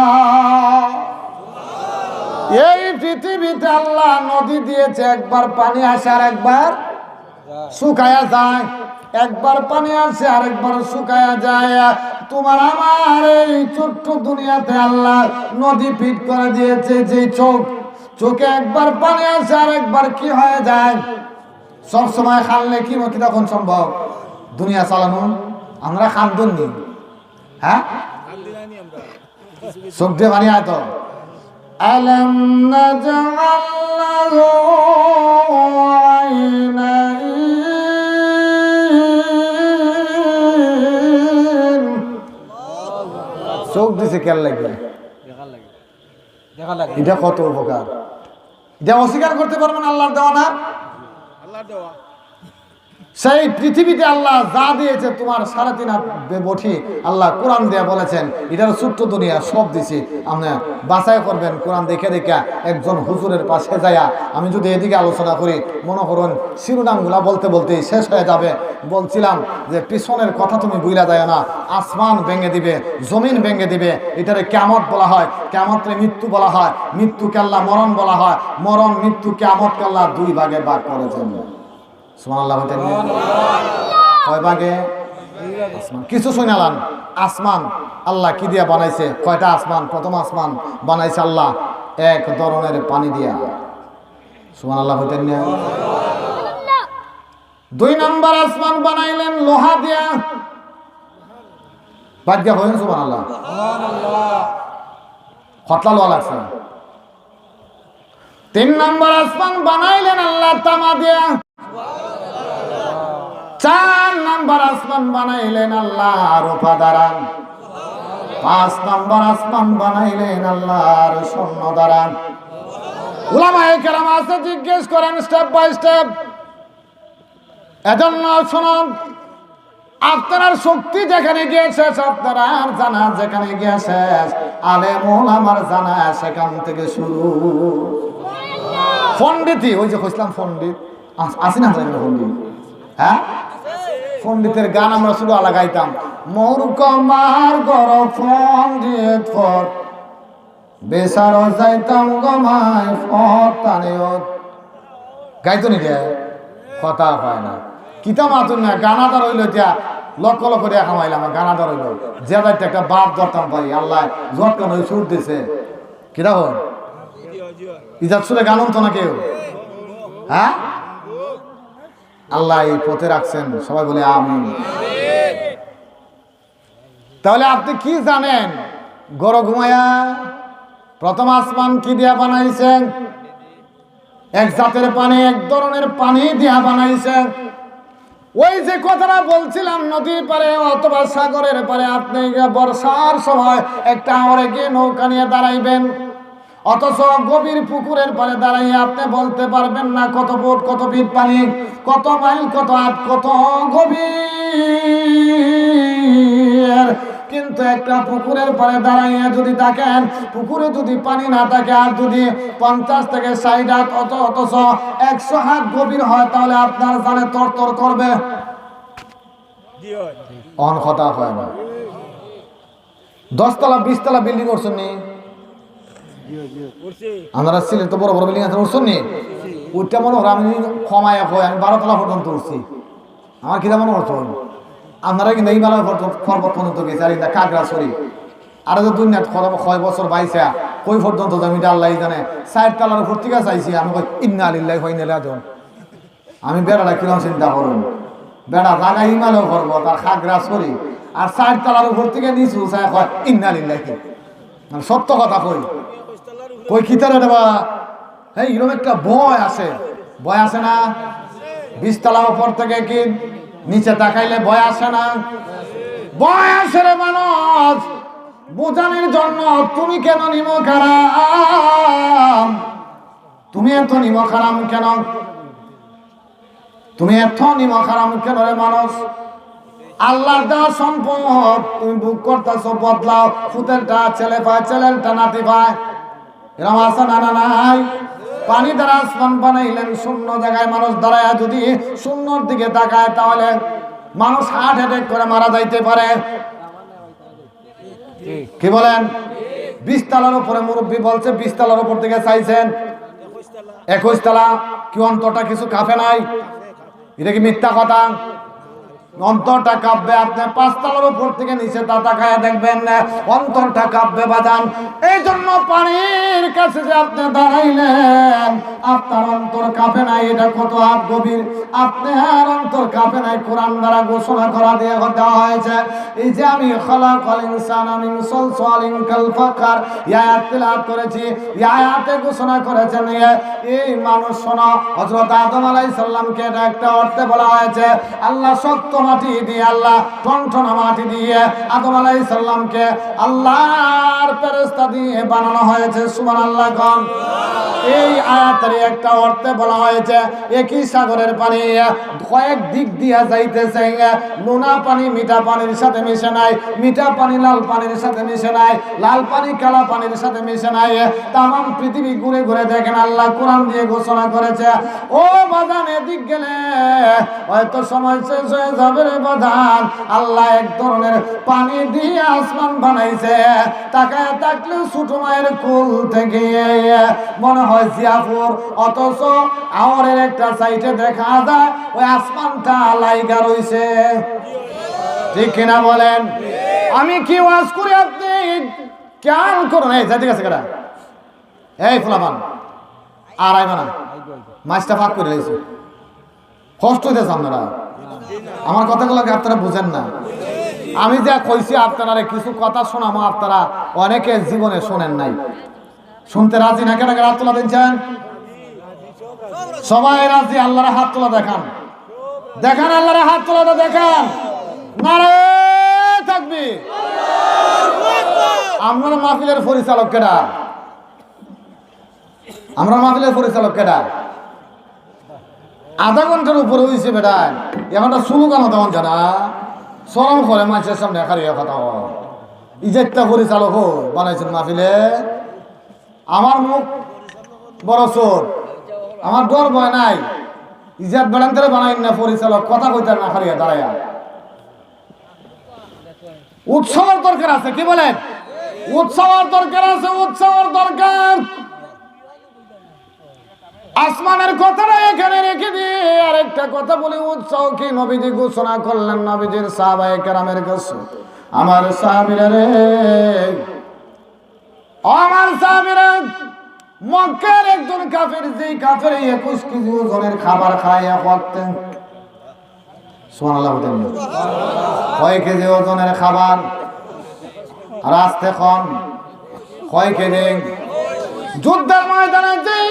এই পৃথিবীতে আল্লাহ নদী দিয়েছে একবার পানি আসে আর একবার শুকায়া যায় একবার পানি আসে আর একবার শুকায়া যায় তোমার আমার এই ছোট্ট দুনিয়াতে আল্লাহ নদী ফিট করে দিয়েছে যে চোখে একবার পানি আসে আর একবার কি হয়ে যায় সব সময় খানলে কি তখন সম্ভব দুনিয়া চালানো আমরা খান্দন নি হ্যাঁ চোখ দিয়ে পানি আয় তো আলাম নাজআল লাহু আইনাইন চোখ দিছে কেন লাগে এটা কত উপকার এটা অস্বীকার করতে পারবেন আল্লাহর দেওয়া না সেই পৃথিবীতে আল্লাহ যা দিয়েছে তোমার 3.5 হাত বঠি আল্লাহ কোরআন দিয়ে বলেছেন এটার ছোট্ট দুনিয়া সব দিছি আপনি বাছাই করবেন কোরআন দেখে দেখে একজন হুজুরের পাশে যায়া আমি যদি এদিকে আলোচনা করি মনে করুন শিরোনামগুলা বলতে বলতে শেষ হয়ে যাবে বলছিলাম যে পিছনের কথা তুমি ভুলা যায় না আসমান ভেঙে দিবে জমিন ভেঙে দিবে এটারে কিয়ামত বলা হয় কিয়ামতরে মৃত্যু বলা হয় মৃত্যুকে আল্লাহ মরণ বলা হয় মরণ মৃত্যু কিয়ামতকে আল্লাহ 2 ভাগে ভাগ করেছেন সুবহানাল্লাহ কয় ভাগে আসমান কিছু শুনালাম আসমান আল্লাহ কি দিয়া বানাইছে কয়টা আসমান প্রথম আসমান বানাইছে আল্লাহ এক ধরনের পানি দিয়া সুবহানাল্লাহ হইতেন না 2 নম্বর আসমান বানাইলেন লোহা দিয়া বাদ-গা হইন সুবহানাল্লাহ খতলা লোহা লাগছে 3 নম্বর আসমান বানাইলেন আল্লাহ তামা দিয়া 4 নম্বর আসমান বানাইলেন আল্লাহ রূপা দ্বারা 5 নম্বর আসমান বানাইলেন আল্লাহর স্বর্ণ দ্বারা উলামায়ে কেরাম আছে জিজ্ঞেস করেন স্টেপ বাই স্টেপ এজন্য শুনুন আপনার শক্তি যেখানে গিয়েছে আপনারা জানা যেখানে গিয়েছে আলেম ওলামার জানা সেখান থেকে শুরু পণ্ডিতই ওই যে কইছিলাম পণ্ডিত আসি না পণ্ডিত হ্যাঁ পণ্ডিতের গান আমরা শুধু লাগাইতাম মূর্খ মার গর পণ্ডিত ফর বেসার যাইতাম গমায় ফতানিও গাইতো নি গে কথা হয় না কিতা মাতুন না গানাটা রইল এতিয়া লক্ষ লক্ষ টাকা কামাইলাম গানাটা রইল যে যাইতে একটা বাপ ধরতাম পারি আল্লাহ জট কেন সুর দিছে কিরা হল ইজাত সুরে গান তো না কেউ হ্যাঁ আল্লাহ এই পথে রাখছেন সবাই বলে আমিন তাহলে আপনি কি জানেন গর ঘুমায়া প্রথম আসমান কি দিয়া বানাইছেন এক জাতের পানি এক ধরনের পানি দিয়া বানাইছেন ওই যে কথাটা বলছিলাম নদীর পারে অথবা সাগরের পারে আপনি বর্ষার সময় একটা আওয়ারে গিয়ে নৌকা নিয়ে দাঁড়াইবেন অথচ গভীর পুকুরের পাড়ে দাঁড়িয়ে আপনি বলতে পারবেন না কত ফুট কত ফিট পানি, কত মাইল কত হাত কত গভীর। কিন্তু একটা পুকুরের পাড়ে দাঁড়াইয়া যদি দেখেন পুকুরে যদি পানি না থাকে আর যদি 50 থেকে 60 হাত অথচ 100 হাত গভীর হয়, তাহলে আপনার জানে তরতর করবে? অন কথা হয় না। 10 তলা 20 তলা বিল্ডিং করছেন নি? আমরা ছিলেন তো বড় বড় বিল্ডিং আছে, উঠছেন নি? ওইটা মনে হয় আমি ক্ষমায় হয় আমি 12 তলা পর্যন্ত উঠছি। আমার কিনা মনে হতো আপনারা কিন্তু এই বেলা পর্বত পর্যন্ত গেছে, আর কাগড়াছড়ি আর যে দুনিয়া কয় বছর বাইসা কই পর্যন্ত জমিটা আল্লাহ জানে। 60 তলার উপর থেকে চাইছি আমি, ইন্না লিল্লাহি ওয়া ইন্না ইলাইহি রাজিউন। আমি বেড়াটা কিরম চিন্তা করুন, বেড়া জায়গা হিমালয় পর্বত আর খাগড়াছড়ি আর 60 তলার উপর থেকে নিচু চাই কয় ইন্না লিল্লাহি। সত্য কথা কই কই খিতারে দেবা। হ্যাঁ, এরকম একটা ভয় আছে না? 20 তলার উপর থেকে কি নিচে তাকাইলে ভয় আসে না? ভয় আসে রে মানুষ। বোঝানোর জন্য তুমি কেন নিমক হারাম, তুমি এত নিমক হারাম কেন, তুমি এত নিমক হারাম কেন রে মানুষ? আল্লাহর দেওয়া সম্পদ তুমি বুক করতেছো, বদলাও। ফুতেরটা ছেলে পায়, ছেলেরটা নাতি পায়, এরকম আছে না? নাই। পানি দ্বারা আসমান বানাইলেন, শূন্য জায়গায় মানুষ দাঁড়ায় যদি শূন্যর দিকে তাকায় তাহলে মানুষ হার্ট অ্যাটাক করে মারা যাইতে পারে। কি বলেন? 20 তলার উপরে মুরব্বী বলছে 20 তলার উপর থেকে চাইছেন 21 তলা। কি অন্তরটা কিছু কাঁপে নাই? এটা কি মিথ্যা কথা? অন্তরটা কাঁপবে। আপনি 5 তলার উপর থেকে নিচে তাকায়া দেখবেন না, অন্তরটা কাঁপবে বাজান। এই জন্য পানির কাছে যে আপনি দাঁড়াইলেন আপনার অন্তর কাঁপে নাই, এটা কত হাত গভীর আপনার অন্তর কাঁপে নাই। কোরআন দ্বারা ঘোষণা করা দেওয়া হয়েছে, এই যে আমি খালাকাল ইনসানা মিন সালসালিন কাল ফাকার, এই আয়াত তেলাওয়াত করেছি। এই আয়াতে ঘোষণা করেছেন এই মানুষ শোনো, হযরত আদম আলাইহিস সালামকে এটা একটা অর্থে বলা হয়েছে আল্লাহ শক্ত মাটি দিয়ে, আল্লাহ টনটনা মাটি দিয়ে আদম আলাইহিস সালামকে আল্লাহর ফেরেশতা দিয়ে বানানো হয়েছে। সুবহানাল্লাহ কোন। এই আয়াতের একটা অর্থে বলা হয়েছে একই সাগরের পানি কয়েক দিক দিয়ে যাইতেছে, নোনা পানি মিঠা পানির সাথে মিশে নাই, মিঠা পানি লাল পানির সাথে মিশে নাই, লাল পানি কালা পানির সাথে মিশে নাই। তামাম পৃথিবী ঘুরে ঘুরে দেখেন আল্লাহ কোরআন দিয়ে ঘোষণা করেছে, ও বাজান এদিক গেলে হয়তো সময় শেষ হয়ে যাবে রে বাজান। আল্লাহ এক ধরনের পানি দিয়ে আসমান বানাইছে, তাকায় থাকলে ছোট মায়ের কুল থেকে মনে হয় জিয়াপুর, অথচ আওয়ারের একটা সাইডে দেখা যায় ওই আসমানটা লাইগা রইছে। ঠিক কিনা বলেন? আমি কি ওয়াজ করি আপনি খেয়াল করুন। এই যাইতে গেছে কেডা? এই ফুলাবান আর আইবা না, মাছটা ফাঁক করে রয়েছে। কষ্ট হইতেছে আপনারা, আমার কথাগুলোকে আপনারা বুঝেন না। আমি যা কইছি আপনারা কিছু কথা শোনাবো, আপনারা অনেকে জীবনে শোনেন নাই। শুনতে রাজি না? কেন হাত তোলা দিচ্ছেন? সবাই রাজি? আল্লাহর হাত তোলা দেখান, দেখান আল্লাহর হাত তোলাটা দেখান। নারে তাকবীর। আমরা মাহফিলের পরিচালক কেডা? আমরা মাহফিলের পরিচালক কেডা? আধা ঘন্টার উপরে হয়েছে বেটা, এখনটা শুরু কেন তেমন জানা সরম করে মানুষের সামনে খারিয়ে কথা হয়। ইজেটটা পরিচালক বানাইছেন মাহফিলে। আমার মুখ বড় চোর, আমার ডর ভয় নাই। ইজাত বেড়ান ধরে বানাই না পরিচালক, কথা কইতে না খারিয়া দাঁড়াইয়া। উৎসবের দরকার আছে, কি বলেন? উৎসবের দরকার আছে, উৎসবের দরকার। আসমানের কথাটা এখানে রেখে দিয়ে আরেকটা কথা বলি। উৎসব কি নবীজি ঘোষণা করলেন নবীজির সাহাবায়ে কেরামের কাছে, আমার সাহাবীরা রে, আমার সাহাবীরা, মক্কার একজন কাফের, যেই কাফের 21 কেজি ওজনের খাবার খাইয়া করতেন। সুবহানাল্লাহ বলেন। কয় কেজি ওজনের খাবার? আর আসতে কম কয় কেজি? যুদ্ধের ময়দানে যেই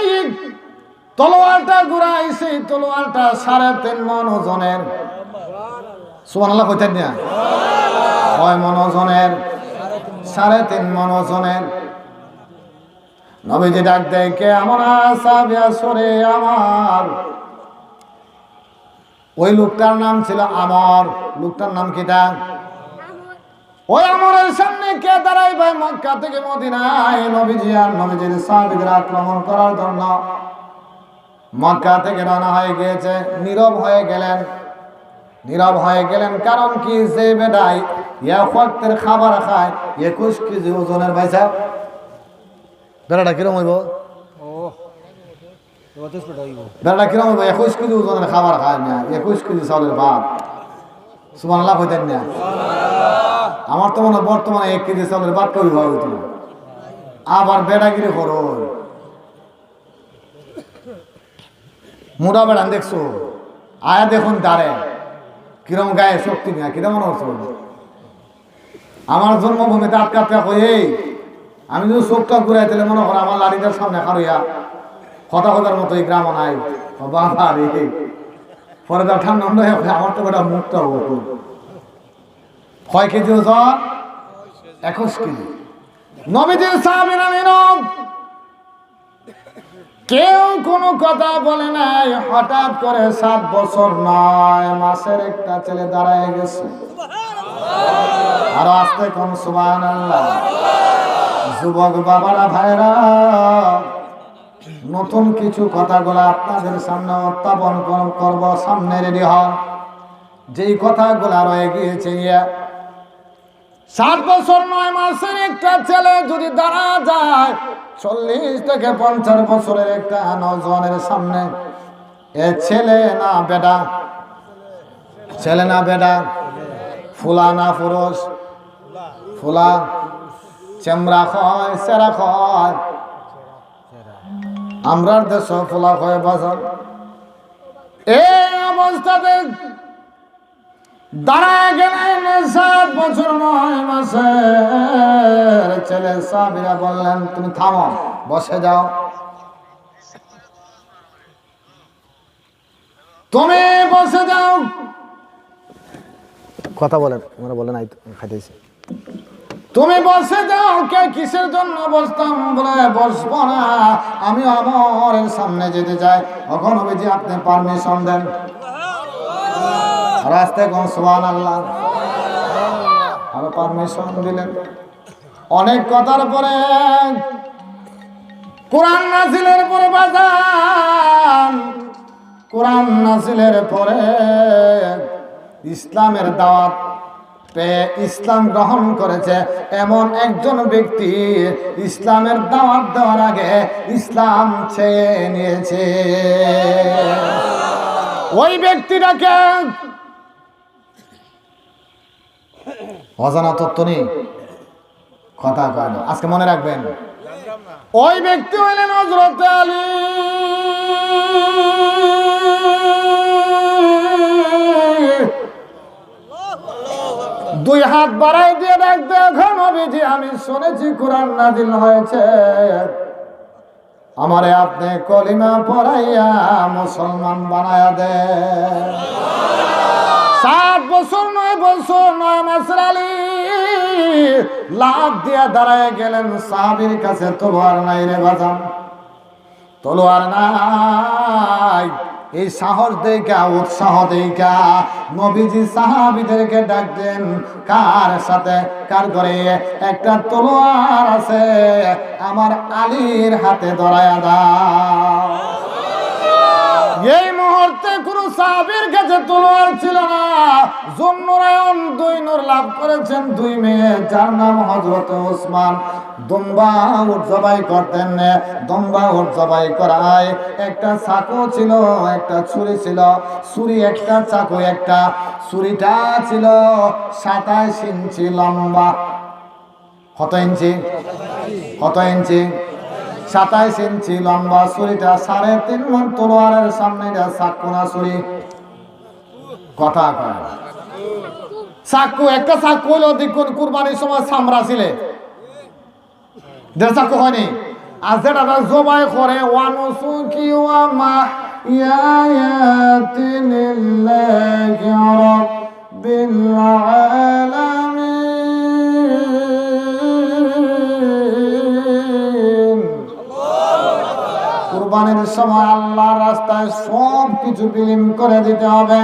তলোয়ারটা ঘুরাইছে, তলোয়ারটা 3.5 মণ ওজনের। সুবহানাল্লাহ কইতেন না? কয় মণ ওজনের? 3.5 মণ ওজনের। নবীজি ডাক দেয়, কে আমার সাহাবী আসরে আমার। ওই লোকটার নাম ছিল আমর। লোকটার নাম কিটা? ওই আমরের সামনে কে দাঁড়াই ভাই? মক্কা থেকে মদিনায় নবীজি আর নবীজির সাহাবীদের আক্রমণ করার জন্য মক্কা থেকে রওনা হয়ে গিয়েছে। নীরব হয়ে গেলেন। নীরব হয়ে গেলেন কারণ কি? যে বেডাই এক ওয়াক্তের খাবার খায় 21 কেজি ওজনের ভাইসা, বেড়াটা কিরম হইব? বেড়াটা কিরম হইব? 21 কেজি ওজনের খাবার খায় না, 21 কেজি চাউলের ভাত। সুবহানাল্লাহ কইতেন না? আমার তো মনে হয় বর্তমানে 1 কেজি চাউলের ভাত কই ভাবে হইতো না। আবার বেড়াগিরি করো, মোটা বেড়ান দেখছো? আয়া দেখুন দাঁড়ে কিরম গায়ে শক্তি নেই, কিরম মনে হচ্ছে? আমার জন্মভূমিতে আটকাতে হয়ে আমি যদি চোখটা ঘুরাই দিলে মনে করো আমার লাড়িটার সামনে খারইয়া কথা কথার মতো এই গ্রাম নাই। বাবা রে, পরে তার ঠান্ডা হয়ে আমার তো বেটা মুখটা হবো। 6 কেজি ওজন, 21 কেজি। নবীজির সাহাবীরা নীরব, কেউ কোনো কথা বলে নাই। হঠাৎ করে 7 বছর 9 মাসের একটা ছেলে দাঁড়ায় গেছে। আর আস্তে কোন সুবহানাল্লাহ। যুবক বাবারা, ভাইরা, নতুন কিছু কথাগুলো আপনাদের সামনে উত্থাপন করব। সামনে রেডি হন। যেই কথাগুলো রয়ে গিয়েছে, 7 বছর 9 মাসের একটা ছেলে যদি দাঁড়া যায় 40 থেকে 50 বছরের একটা নওজওয়ানের সামনে, এ ছেলে না বেটা? ছেলে না বেটা? ফুলা না পুরুষ? ফুলা। চেমরা খয়, সেরা খয়? আমরার দেশ ফুলা খয় বাজার। এই অবস্থাতে দাঁড়ায় গেলেন 7 বছর 9 মাসের ছেলে। সাহাবীরা বললেন, তুমি থামো, বসে যাও। তুমি বসে যাও। কথা বলেন, আমরা বলেন আই খাইতেছি। তুমি বসে যাও। কে কিসের জন্য বসতাম? বলে বসবো না, আমি আমরের সামনে যেতে চাই। তখন নবীজি আপনি পারমিশন দেন। রাস্তায় কোন সুবহানাল্লাহ। আর পারমিশন দিলেন। অনেক কথার পরে কোরআন নাজিলের পরে বাজান, কোরআন নাজিলের পরে ইসলামের দাওয়াত পেয়ে ইসলাম গ্রহণ করেছে এমন একজন ব্যক্তি ইসলামের দাওয়াত দেওয়ার আগে ইসলাম ছেয়ে নিয়েছে। ওই ব্যক্তিটাকে অজানা তত্ত্ব নেই, কথা কয় না। আজকে মনে রাখবেন, ওই ব্যক্তি হইলেন হযরত আলী। দুই হাত বাড়াই দিয়ে ডাক দেখো, নবীজি আমি শুনেছি কোরআন নাজিল হয়েছে, আমারে আপনি কলিমা পড়াইয়া মুসলমান বানায়া দেন। 7 বছর 9 বছর 9 মাসের আলী লাভ দিয়া দাঁড়ায় গেলেন। সাহাবীর কাছে তলোয়ার নাই রে বাজান, তলোয়ার নাই। এই সাহস দেখা, উৎসাহ দেখা নবীজি সাহাবীদেরকে ডাক দেন, কার সাথে, কার ঘরে একটা তলোয়ার আছে, আমার আলীর হাতে ধরায়া দাও। এই মুহূর্তে কোন সাহাবীর কাছে তলোয়ার ছিল না। জুন্নুরায়ন 2 নূর লাভ করেছেন 2 মেয়ে, যার নাম হযরত ওসমান। দুম্বা উট জবাই করতেন। দুম্বা উট জবাই করায় একটা চাকু ছিল, একটা ছুরি ছিল। ছুরি একটা, চাকু একটা। ছুরিটা ছিল 27 ইঞ্চি লম্বা। কত ইঞ্চি? কত ইঞ্চি? 27 ইঞ্চি লম্বা। ছুরিটা 3.5 মণ তলোয়ারের সামনে চাকু না ছুরি? কথা কয়। চাকু একটা, চাকু হইলো দেখুন কুরবানির সময় চামড়া ছিলে, চাকু হয়নি। আর যেটা জবাই করে ওয়ানুসুকি ওয়া মা ইয়াতিনিল্লাহি রাব্বিল আলামিন। কোরবানির সময় আল্লাহর রাস্তায় সব কিছু বিলীন করে দিতে হবে,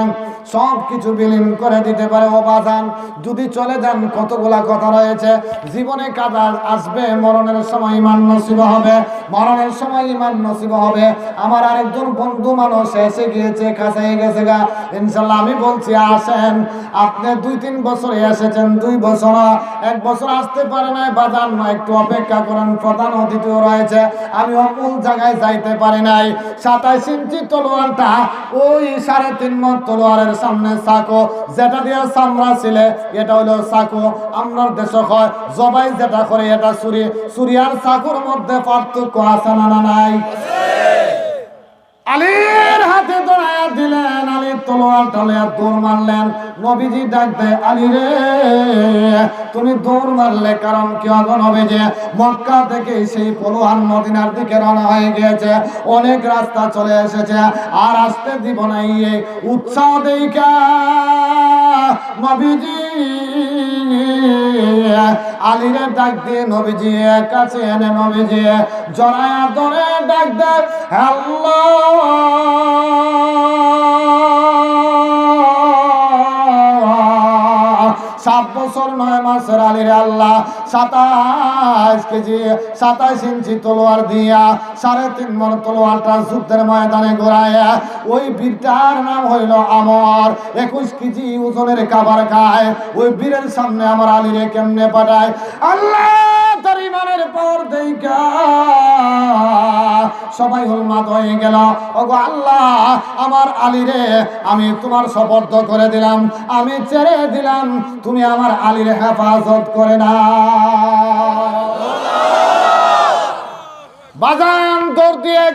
সব কিছু বিলীন করে দিতে পারে। ও বাজান, যদি চলে যান কতগুলা কথা রয়েছে। জীবনে কাজ আসবে, মরণের সময় ইমান নসিব হবে, মরণের সময় ইমান নসিব হবে। আমার আরেকজন বন্ধু মানুষ এসে গিয়েছে, কাছে গেছে গা। ইনশাল্লাহ আমি বলছি আসেন। আপনি 2-3 বছরে এসেছেন, 2 বছর, 1 বছর আসতে পারে নাই বাজান, একটু অপেক্ষা করেন, প্রধান অতিথিও রয়েছে। আমি অমূল জায়গায় যাইতে পারি নাই। 27 ইঞ্চি তলোয়ারটা ওই 3.5 মণ তলোয়ারের সামনে চাকু, যেটা দিয়ে চামড়া ছিলে এটা হলো চাকু। আমরা দেশে হয় জবাই যেটা করে এটা ছুরি। ছুরি আর চাকুর মধ্যে পার্থক্য আছে না নাই? আলীর হাতে ধরায়া দিলেন, আলীর তলোয়ার ঢালিয়া দৌড় মারলেন। নবীজি ডাক দেয়, আলী রে তুমি দৌড় মারলে কারণ কি? নবীজি মক্কা থেকে সেই পলোয়ান মদিনার দিকে রওনা হয়ে গিয়েছে, অনেক রাস্তা চলে এসেছে, আর আসতে দিব না। এই উৎসাহ দেখা নবীজি আলীরে ডাক দিয়ে নবীজি কাছে এনে নবীজি জড়ায়া ধরে ডাক দেয়, আল্লাহ 7 বছর 9 মাসের আলীরে আল্লাহ 27 কেজি 27 ইঞ্চি তলোয়ার দিয়া 3.5 মণ তলোয়ারটা যুদ্ধের ময়দানে ঘোরায়া, ওই বীরটার নাম হইল আমর। 21 কেজি ওজনের খাবার খায়। ওই বীরের সামনে আমার আলীরে কেমনে পাঠায়? আল্লাহ তার ইমানের পর দেখা সবাই উন্মাদ হয়ে গেল। ওগো আল্লাহ, আমার আলীরে আমি তোমার সুপুর্দ করে দিলাম, আমি ছেড়ে দিলাম, তুমি আমার আলীর হেফাজত করে না। বাজান দৌড় দিয়ে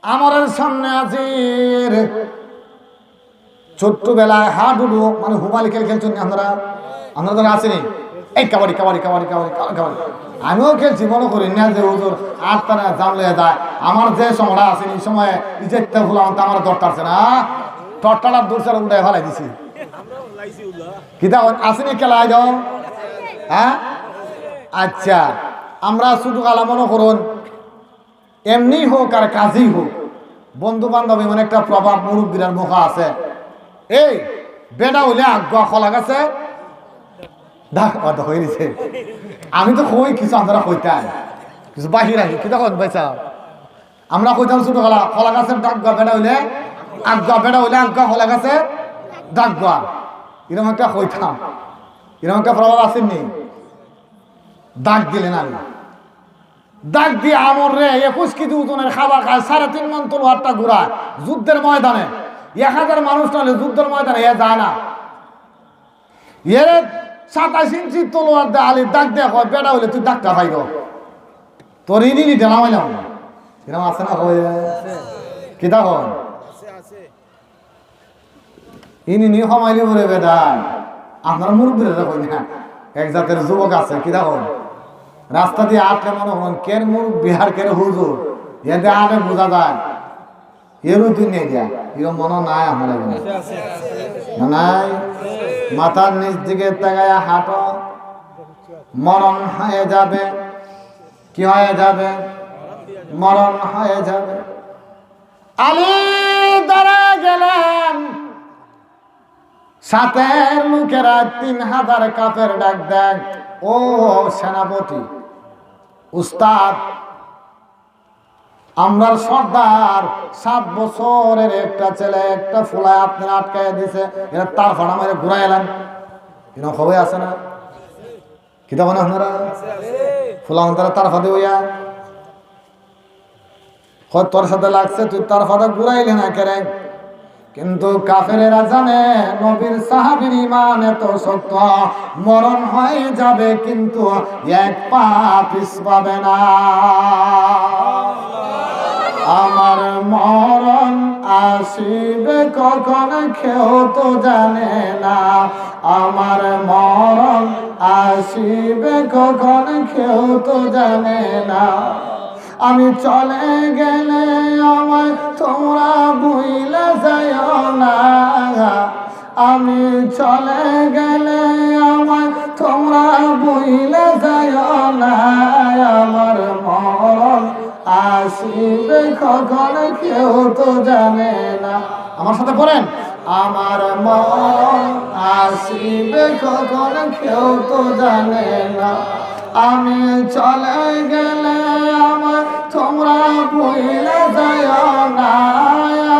আমরের সামনে আজির। ছোট্টবেলায় হাডুডু মানে হুমালি খেল খেলছেন আপনারা? আপনারা তো আসেনি? এই কাবাডি কাবাডি কাবাডি কাবাডি কাবাডি আমিও খেলছি, মনে করি না যে হুজুর আটটা না জামলে যায়। আমার যে সময়টা আছে এই সময় ইজেকটা ফুলাম তো আমার দরকারছে না, টট্টাটা দূর সারা উল্টায় ফেলাই দিছি। কিতা আসেনি খেলায় যাও? হ্যাঁ আচ্ছা, আমরা শুধু কালা মনে করুন, এমনি হোক আর কাজই হোক, বন্ধু বান্ধব এমন একটা প্রভাব মুরব্বীর মুখা আছে। এই বেটা হইলে আজ্ঞা খোলা গেছে হয়ে দিছে। আমি তো কই কিছু আমরা কইতাম কিছু বাহির আহি কি তখন বেচা আমরা কইতাম ছোট খোলা গাছের ডাকগা, বেটা হইলে আজ্ঞা, বেটা হইলে আজ্ঞা, খোলা গাছে ডাকগা, এরকম একটা কইতাম। এরকম একটা প্রভাব আসেননি? ডাক দিলেন আমি, ডাক দিয়ে আমর রে 21 কেজি ওজনের খাবার খায়, 3.5 মণ তলোয়ারটা ঘুরায় যুদ্ধের ময়দানে। 1000 মানুষ নাহলে যুদ্ধের ময়দানে এ যায় না। এর 27 ইঞ্চি তলোয়ার দে আলী ডাক দেয়া হয়, বেটা হইলে তুই ডাকটা পাইব তোর ইনি ঢেলামাইলাম। এরকম আছে না? কি তখন ইনি নি কমাইলি বলে বেটা আপনার মুরব্বীরা কই না, এক জাতের যুবক আছে কি তখন রাস্তা দিয়ে আটলে মনে হন কেন মুরব্বী আর কেন হুজুর এতে আটে বোঝা যায়। এরও তুই নিয়ে যা, এরকম মনে নাই আমার নাই। মাথার নিচ দিকে তাকায় হাঁটো, মরণ হয়ে যাবে। কি হয়ে যাবে? মরণ হয়ে যাবে। আলী দাঁড়া গেলেন, সাথের লোকেরা 3000 কাফের ডাক দেন, ও সেনাপতি উস্তাদ, আমরা সর্দার 7 বছরের একটা ছেলে একটা ফুলায় আপনারা আটকায় দিছে, এরা তার ফাড়া মেরে ঘুরাই এলেন। এরকম খবর আছে না? কি তখন আপনারা ফুলা তারা তার ফাঁদে হইয়া তোর সাথে লাগছে, তুই তার ফাঁদা ঘুরাইলে না কেরে? কিন্তু কাফেরেরা জানে নবীর সাহাবীর ঈমান এত শক্ত, মরণ হয়ে যাবে কিন্তু এক পা পিছাবে না। আমার মরণ আসিবে কখন কেউ তো জানে না, আমার মরণ আসিবে কখন কেউ তো জানে না। আমি চলে গেলে আমায় তোমরা ভুইলা যাইও না, আমি চলে গেলে আমায় তোমরা ভুইলা যাইও না। আমার মরণ আসিবে কখন কেউ তো জানে না। আমার সাথে পড়েন, আমার মরণ আসিবে কখন কেউ তো জানে না। আমি চলে গেলে আমার তোমরা ভুলে যাও না।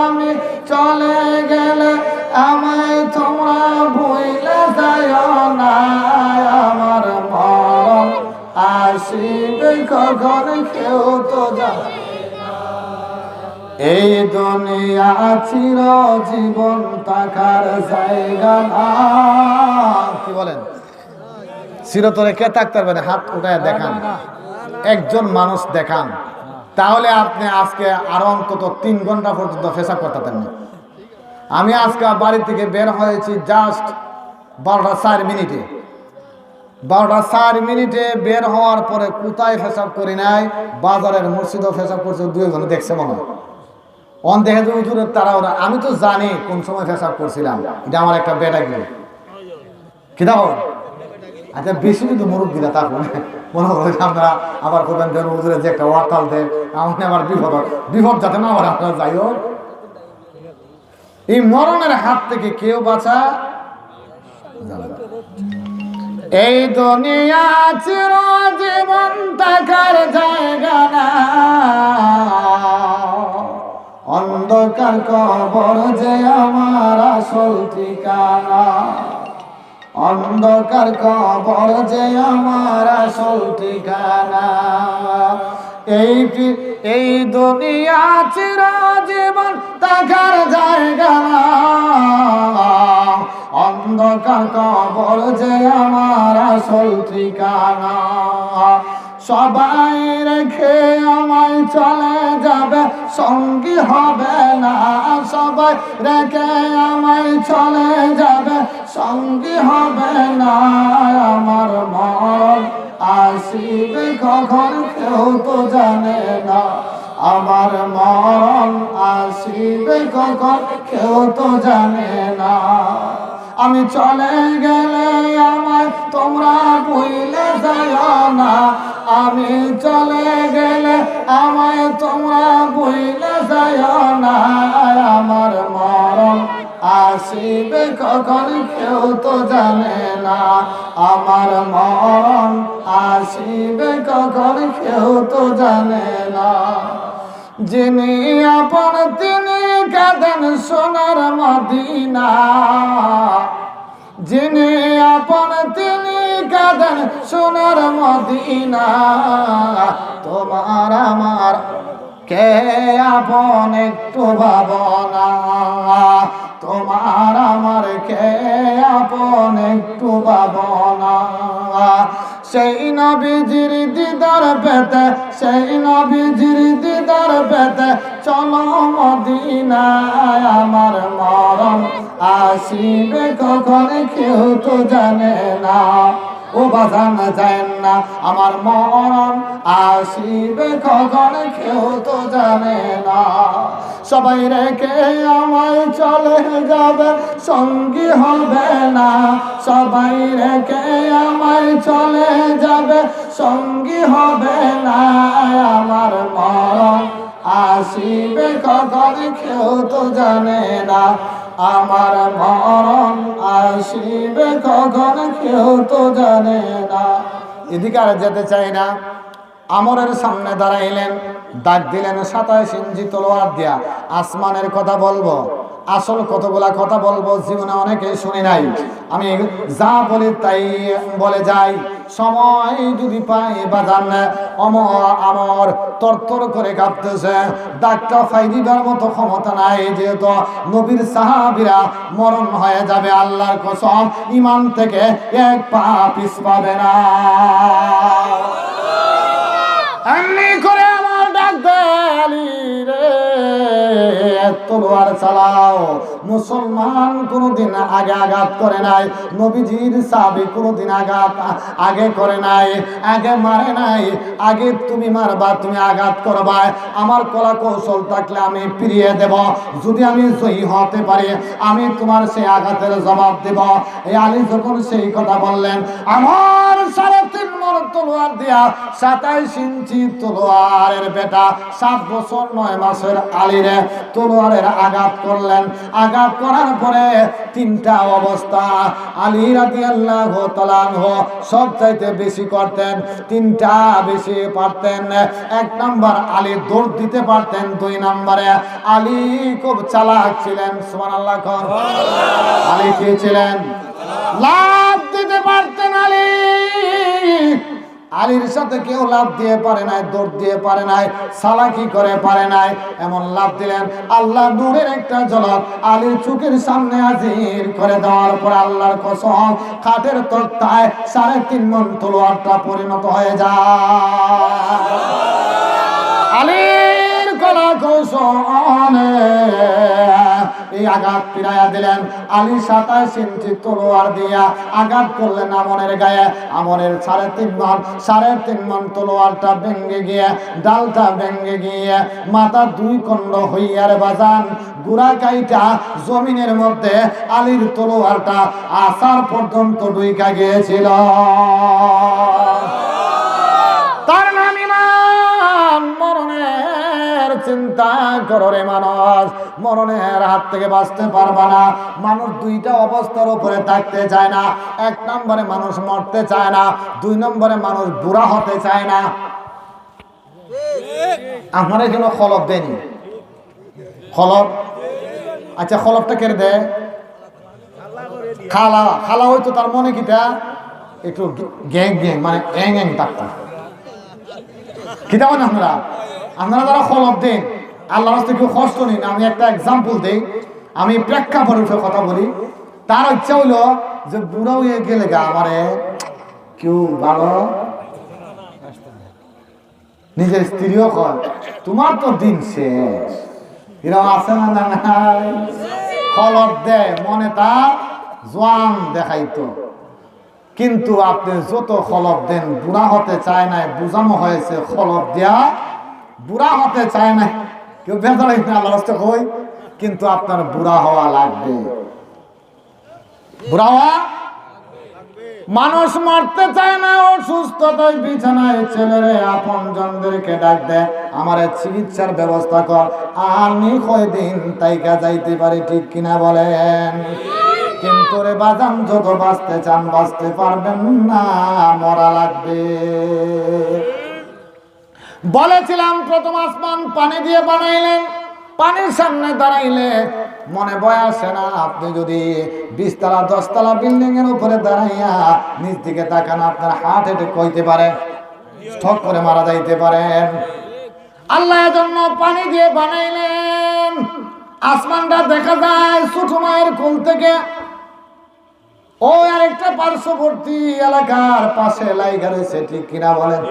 আমি চলে গেলে আমায় তোমরা ভুলে যাও না। আমার মরণ আসিবে কখন কেউ তো জানে না। এই দুনিয়া চির জীবন থাকার জায়গা না। কি বলেন? চিরতরে কে থাকতে পারবে না? হাত উঠায় দেখান, একজন মানুষ দেখান, তাহলে আপনি আজকে আরো অন্তত 3 ঘন্টা পর্যন্ত পেশাব করতেন না। আমি আজকে বাড়ি থেকে বের হয়েছি জাস্ট 12টা 4 মিনিটে। 12টা 4 মিনিটে বের হওয়ার পরে কোথায় পেশাব করি নাই, বাজারের মসজিদও পেশাব করছে, 2 ঘন্টা দেখছে মনে হয়। অন দেখে যে হুজুরের তারা ওরা, আমি তো জানি কোন সময় পেশাব করছিলাম, এটা আমার একটা বেটা গেল কি দেখো। আচ্ছা বেশি কিন্তু মুরব্বীরা থাকুন, মনে করো আমরা আবার করবেন দেন হুজুরের যে একটা ওয়াতাল দেয়, আমার আবার বিপদ যাতে না আবার আপনারা যাই হোক। এই মরণের হাত থেকে কেউ বাঁচা যাবে না। এই দুনিয়া চির জীবন থাকার জায়গা না। অন্ধকার কবর যে আমার আসল ঠিকানা। অন্ধকার কবর যে আমার আসল ঠিকানা। এই দুনিয়া চির জীবন থাকার জায়গা না। অন্ধকার কবর যে আমার আসল ঠিকানা। সবাই রেখে আমায় চলে যাবে, সঙ্গী হবে না। সবাই রেখে আমায় চলে যাবে, সঙ্গী হবে না। আমার মরণ আসিবে কখন কেউ তো জানে না। আমার মরণ আসিবে কখন কেউ তো জানে না। আমি চলে গেলে আমায় তোমরা ভুলে যাও না। আমি চলে গেলে আমায় তোমরা ভুলে যাও না। আমার মরণ আসিবে কখন কেউ তো জানে না। আমার মরণ আসিবে কখন কেউ তো জানে না। যিনি আপন তিনি কাঁদেন সোনার মদিনা। যিনি আপন তিনি কাঁদেন সোনার মদিনা। তোমার আমার কে আপন একটু ভাবনা। তোমার আমার কে আপন একটু ভাবনা। সেই নবীজির দিদার পেতে, সেই নবীজির দিদার পেতে চলো মদিনায়। আমার মরণ আসিবে কখন কেউ তো জানে না। ও বাজান যায় না, আমার মরণ আসিবে কখন কেউ তো জানে না। সবাই রেখে আমায় চলে যাবে, সঙ্গী হবে না। সবাই রেখে আমায় চলে যাবে, সঙ্গী হবে না। আমার মরণ আসিবে কখন কেউ তো জানে না। আমার মরণ আসিবে কখন কেউ তো জানে না। এদিকে আর যেতে চাই না। আমরের সামনে দাঁড়াইলেন, ডাক দিলেন 27 ইঞ্চি তলোয়ার দিয়া। আসমানের কথা বলবো, আসল কতগুলা কথা বলবো, জীবনে অনেকে শুনি নাই। আমি যা বলি তাই বলে যাই। সময় যদি পাই বাজান, আমর তরতর করে কাঁপতেছে। ডাক্তার ফাই দিবার মতো ক্ষমতা নাই, যেহেতু নবীর সাহাবীরা মরণ হয়ে যাবে। আল্লাহর কসম, ইমান থেকে এক পা পিছ পাবে না। এমনি করে আমার ডাক দেয়ালি রে, তলোয়ার চালাও। মুসলমান কোনদিন আগে আঘাত করে নাই, নবীজির সাহাবী কোনদিন আঘাত আগে করে নাই, আগে মারে নাই। আগে তুমি মারবা, তুমি আঘাত করবা। আমার কলা কৌশল থাকলে আমি ফিরিয়ে দেব। যদি আমি জয়ী হতে পারি, আমি তোমার সেই আঘাতের জবাব দেব। এই আলী যখন সেই কথা বললেন, আমার 3.5 মণ নম্বর তলোয়ার দিয়া 27 ইঞ্চি তলোয়ারের বেটা 7 বছর 9 মাসের আলীরে তলোয়ারের আঘাত করলেন। আঘাত করার পরে তিনটা অবস্থা আলী রাদিয়াল্লাহু তাআলা আনহু সবচাইতে বেশি করতেন, তিনটা বেশি পারতেন। 1 নম্বর আলী দৌড় দিতে পারতেন, 2 নম্বরে আলী খুব চালাক ছিলেন। সুবহানাল্লাহ। আলী কি ছিলেন? লাভ দিতে পারতেন আলী। আলীর সাথে কেউ লাভ দিয়ে পারে নাই, দৌড় দিয়ে পারে নাই, চালাকি করে পারে নাই। এমন লাভ দিলেন, আল্লাহ নূরের একটা ঝলক আলীর চোখের সামনে হাজির করে দেওয়ার পর আল্লাহর কসম খাটের তক্তায় 3.5 মণ তলোয়ারটা পরিণত হয়ে যায়। আলীর কলা কৌশলে এই আঘাত ফিরাইয়া দিলেন। আলী 27 ইঞ্চি তলোয়ার দিয়া আঘাত করলেন আমনের গায়ে। আমনের 3.5 মণ তলোয়ারটা ভেঙে গিয়ে, ডালটা ভেঙে গিয়ে মাথা 2 খণ্ড হইয়ার বাজান গুড়া কাইটা জমিনের মধ্যে আলীর তলোয়ারটা আসার পর্যন্ত ঢুইকা গিয়েছিল। তার নাম ইমান। মরণের চিন্তা করো রে মানুষ, মরণের হাত থেকে বাঁচতে পারবা না। মানুষ 2টা অবস্থার উপরে থাকতে চায় না। 1 নম্বরে মানুষ মরতে চায় না, 2 নম্বরে মানুষ বুড়া হতে চায় না। আপনারা এখানে খলব দেনি? খলব? আচ্ছা, খলবটা কেড়ে দেয় খালা। খালা হয়তো তার মনে কিটা একটু গ্যাং গ্যাং মানে এং এং থাকতাম কিতা মানে আপনারা যারা খলব দেন আল্লাহর রাস্তায় কেউ কষ্ট নিন। আমি একটা এক্সাম্পল দিই, আমি প্রেক্ষাপটের কথা বলি। তার ইচ্ছা হইলো যে বুড়া হয়ে গেলে গা আমারে কেউ ভালো, নিজের স্ত্রীও কয় তোমার তো দিন শেষ। এরকম আছে না? নাই। খলব দেয়, মনে তার জোয়ান দেখাইতো, কিন্তু আপনি যত খলব দেন বুড়া হতে চায় না। বুঝানো হয়েছে খলব দেয়া বুড়া হতে চায় না। কেউ বেজার আল্লাহ রাস্তা কই, কিন্তু আপনার বুড়া হওয়া লাগবে। বুড়া হওয়া মানুষ মারতে চায় না, অসুস্থতায় বিছানায় ছেলেরে আপন জনদেরকে ডাক দেয়, আমার চিকিৎসার ব্যবস্থা কর, আমি কয়দিন তাইকা যাইতে পারি, ঠিক কিনা বলেন? কিন্তু রে বাজান, যত বাঁচতে চান বাঁচতে পারবেন না, মরা লাগবে। বলেছিলাম প্রথম আসমান পানি দিয়ে বানাইলেন, পানির সামনে দাঁড়াইলে মনে ভয় আসে না? আপনি যদি 20 তলা 10 তলা বিল্ডিং এর উপরে দাঁড়াইয়া নিচ দিকে তাকান, আপনার হার্ট অ্যাটাক হইতে পারে, স্ট্রোক করে মারা যাইতে পারেন। আল্লাহ এজন্য পানি দিয়ে বানাইলেন। আসমানটা দেখা যায় ছোট মায়ের কোল থেকে। ও আরেকটা পার্শ্ববর্তী এলাকার পাশে লাইগা রয়েছে, ঠিক কিনা বলেন?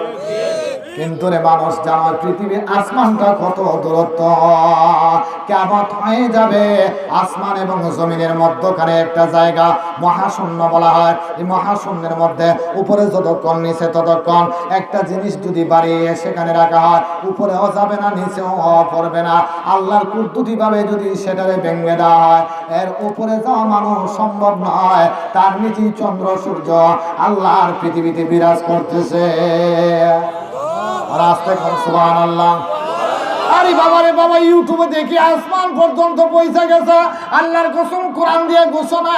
কিন্তু রে মানুষ জানা পৃথিবীর আসমানটা কত দূরত্ব, কিয়ামত হয়ে যাবে। আসমান এবং জমিনের মধ্যখানে একটা জায়গা মহাশূন্য বলা হয়। এই মহাশূন্যের মধ্যে উপরে যতক্ষণ নিচে ততক্ষণ একটা জিনিস যদি বাড়িয়ে সেখানে রাখা হয়, উপরেও যাবে না নিচেও পড়বে না। আল্লাহর কুদরতি ভাবে যদি সেটারে ভেঙে দেওয়া হয়, এর উপরে যাওয়া মানুষ সম্ভব নয়। তার নিচেই চন্দ্র সূর্য আল্লাহর পৃথিবীতে বিরাজ করতেছে। রাস্তায় কোন সুবহানাল্লাহ। আরে বাবা রে বাবা, ইউটিউবে দেখি আসমান পর্যন্ত পৌঁছে গেছে। আল্লাহর কসম, কোরআন দিয়ে ঘোষণা,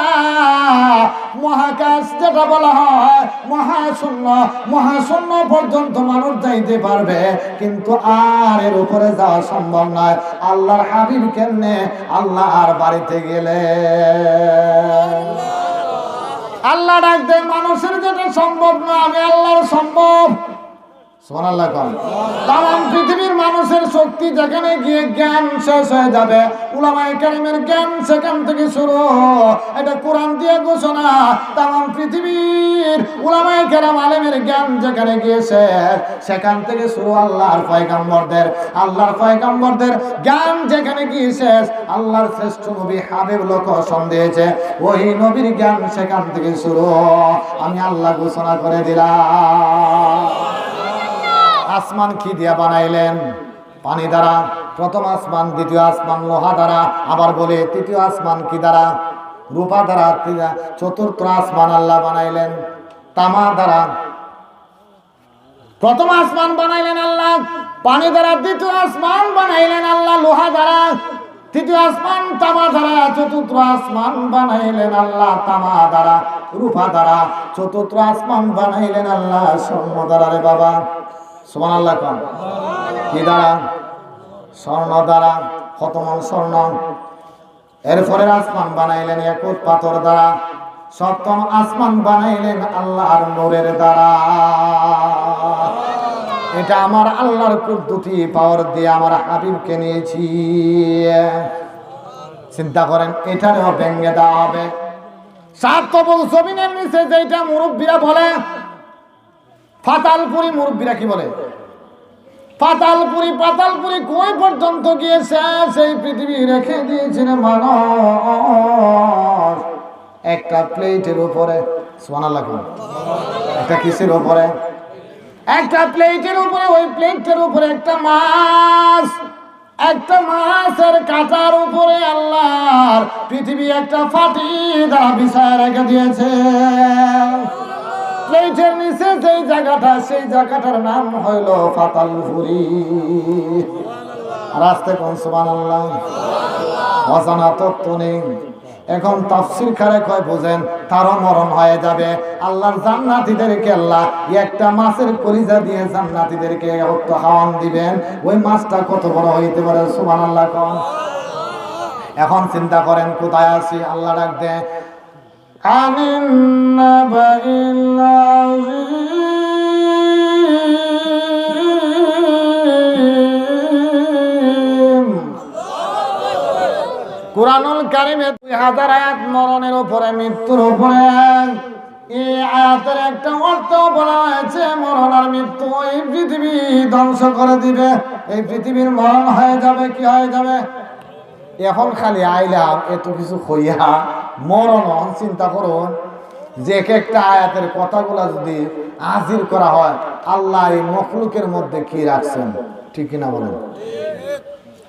মহাকাশ যেটা বলা হয় মহাশূন্য, মহাশূন্য পর্যন্ত মানুষ যাইতে পারবে, কিন্তু আর এর উপরে যাওয়া সম্ভব নয়। আল্লাহর হাবিব কেমনে আল্লাহর বাড়িতে গেলে আল্লাহ ডাক দেয়, মানুষের যেটা সম্ভব না আমি আল্লাহর সম্ভব। সুবহানাল্লাহ। তাম পৃথিবীর মানুষের শক্তি যেখানে গিয়ে জ্ঞান শেষ হয়ে যাবে, উলামায়ে কেরামের জ্ঞান সেখান থেকে শুরু। এটা কোরআন দিয়ে ঘোষণা। তাম পৃথিবীর উলামায়ে কেরাম আলেমের জ্ঞান যেখানে গিয়ে শেষ, সেখান থেকে শুরু আল্লাহর পয়গম্বরদের জ্ঞান যেখানে গিয়ে শেষ। আল্লাহর শ্রেষ্ঠ নবী হাবিব লোক সন্দেহেছে, ওই নবীর জ্ঞান সেখান থেকে শুরু। আমি আল্লাহ ঘোষণা করে দিলাম। আসমান কি দিয়া বানাইলেন? পানি দ্বারা। প্রথম আসমান, দ্বিতীয় আসমান লোহা দ্বারা, আবার বলে তৃতীয় আসমান কি দ্বারা? রূপা দ্বারা। চতুর্থ আসমান আল্লাহ বানাইলেন তামা দ্বারা। প্রথম আসমান বানাইলেন আল্লাহ পানি দ্বারা, দ্বিতীয় আসমান বানাইলেন আল্লাহ লোহা দ্বারা, তৃতীয় আসমান তামা দ্বারা, চতুর্থ আসমান বানাইলেন আল্লাহ তামা দ্বারা রূপা দ্বারা, চতুর্থ আসমান বানাইলেন আল্লাহ স্বর্ণ দ্বারা। রে বাবা সুবহানাল্লাহ কোন কি দ্বারা? স্বর্ণ দ্বারা। কত মন স্বর্ণ? এরপরে আসমান বানাইলেন একুত পাথর দ্বারা, সপ্তম আসমান বানাইলেন আল্লাহর নূরের দ্বারা। এটা আমার আল্লাহর কুদরতি পাওয়ার দিয়ে আমার হাবিবকে নিয়েছি। চিন্তা করেন, এটারও ভেঙে দেওয়া হবে। সাত কবল জমিনের নিচে যেটা মুরব্বীরা বলে পাতালপুরি, মুরব্বীরা কি বলে? পাতালপুরি। পাতালপুরি কই পর্যন্ত গিয়েছে সেই পৃথিবী রেখে দিয়েছেন মানুষ একটা প্লেটের উপরে। সুবহানাল্লাহ। একটা কিসের উপরে? একটা প্লেটের উপরে। ওই প্লেটের উপরে একটা মাছ, একটা মাছের কাঁটার উপরে আল্লাহর পৃথিবী একটা ফাটি দ্বারা বিছায় রেখে দিয়েছে। প্লেটের নিচে যেই জায়গাটা, সেই জায়গাটার নাম হইল পাতালপুরি। রাস্তে কোন সুবহানাল্লাহ। অজানা তত্ত্ব নেই। এখন তাফসীর কারে কয় বুঝেন, তারও মরণ হয়ে যাবে। আল্লাহর জান্নাতীদেরকে আল্লাহ একটা মাছের কলিজা দিয়ে জান্নাতীদেরকে রক্ত খাওয়ান দিবেন। ওই মাছটা কত বড় হইতে পারে? সুবহানাল্লাহ কোন। এখন চিন্তা করেন কোথায় আছি। আল্লাহ ডাক দেয় আমিন নাবাইল আযীম। কুরআনুল কারীমে 2000 আয়াত মরণের উপরে, মৃত্যুর উপরে। এই আয়াতের একটা অর্থ বলা হয়েছে মরণ আর মৃত্যু এই পৃথিবী ধ্বংস করে দিবে। এই পৃথিবীর মরণ হয়ে যাবে। কি হয়ে যাবে? এখন খালি আইলাম এত কিছু হইয়া মরণ। চিন্তা করুন যে এক একটা আয়াতের কথাগুলা যদি হাজির করা হয়, আল্লাহ এই মখলুকের মধ্যে কি রাখছেন, ঠিক কিনা বলেন?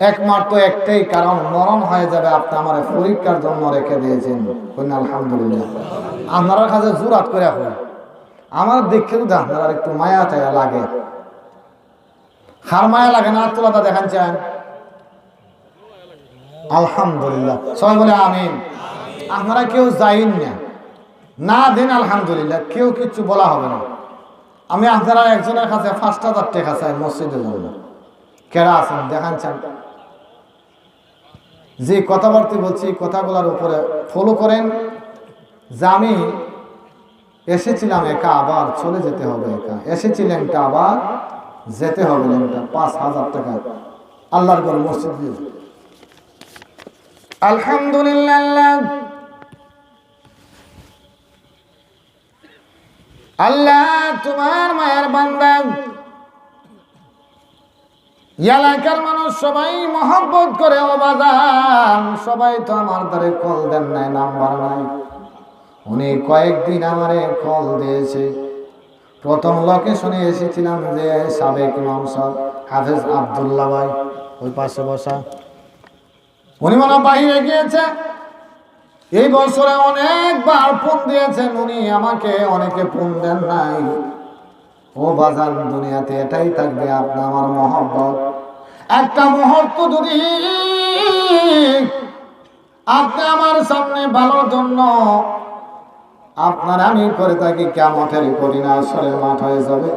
একমাত্র একটাই কারণ, মরণ হয়ে যাবে। আপনি আমার পরীক্ষার জন্য রেখে দিয়েছেন। আলহামদুলিল্লাহ। আপনারা কাছে জোরাত করে এখন আমার দেখে যদি আপনারা একটু মায়া টায়া লাগে, হার মায়া লাগে না? আত্মলতা দেখান চান? আলহামদুলিল্লাহ। সবাই বলে আমিন। আপনারা কেউ যাইন না দিন আলহামদুলিল্লাহ, কেউ কিছু বলা হবে না। আমি আপনারা একজনের কাছে 5000 টাকা চাই মসজিদের জন্য। কেরা আছেন দেখান চান? যে কথাবার্তা বলছি কথাগুলোর উপরে ফলো করেন। যে আমি এসেছিলাম একা, আবার চলে যেতে হবে একা। এসেছিলেন তা আবার যেতে হবে। 5000 টাকা আল্লাহর ঘর মসজিদ। আলহামদুলিল্লাহ। আল্লাহ তোমার মায়ের বান্দা, এলাকার মানুষ সবাই মহব্বত করে। ও বাজান, সবাই তো আমার দ্বারে কল দেন নাই, নাম্বার নাই। উনি কয়েকদিন আমারে কল দিয়েছে। প্রথম লোকেশনে এসেছিলাম যে সাবেক ইমাম সাহেব হাফেজ আব্দুল্লাহ ভাই, ওই পাশে বসা। উনি মনে বাইরে গিয়েছে। এই বছরে অনেকবার ফোন দিয়েছেন উনি আমাকে, অনেকে ফোন দেন নাই। ও বাজান, দুনিয়াতে এটাই থাকবে আপনি আমার মহব্বত। একটা মুহূর্ত যদি আপনি আমার সামনে ভালোর জন্য আপনার আমি করে থাকি, কিয়ামতের কঠিন আসরের মাঠ হয়ে যাবে।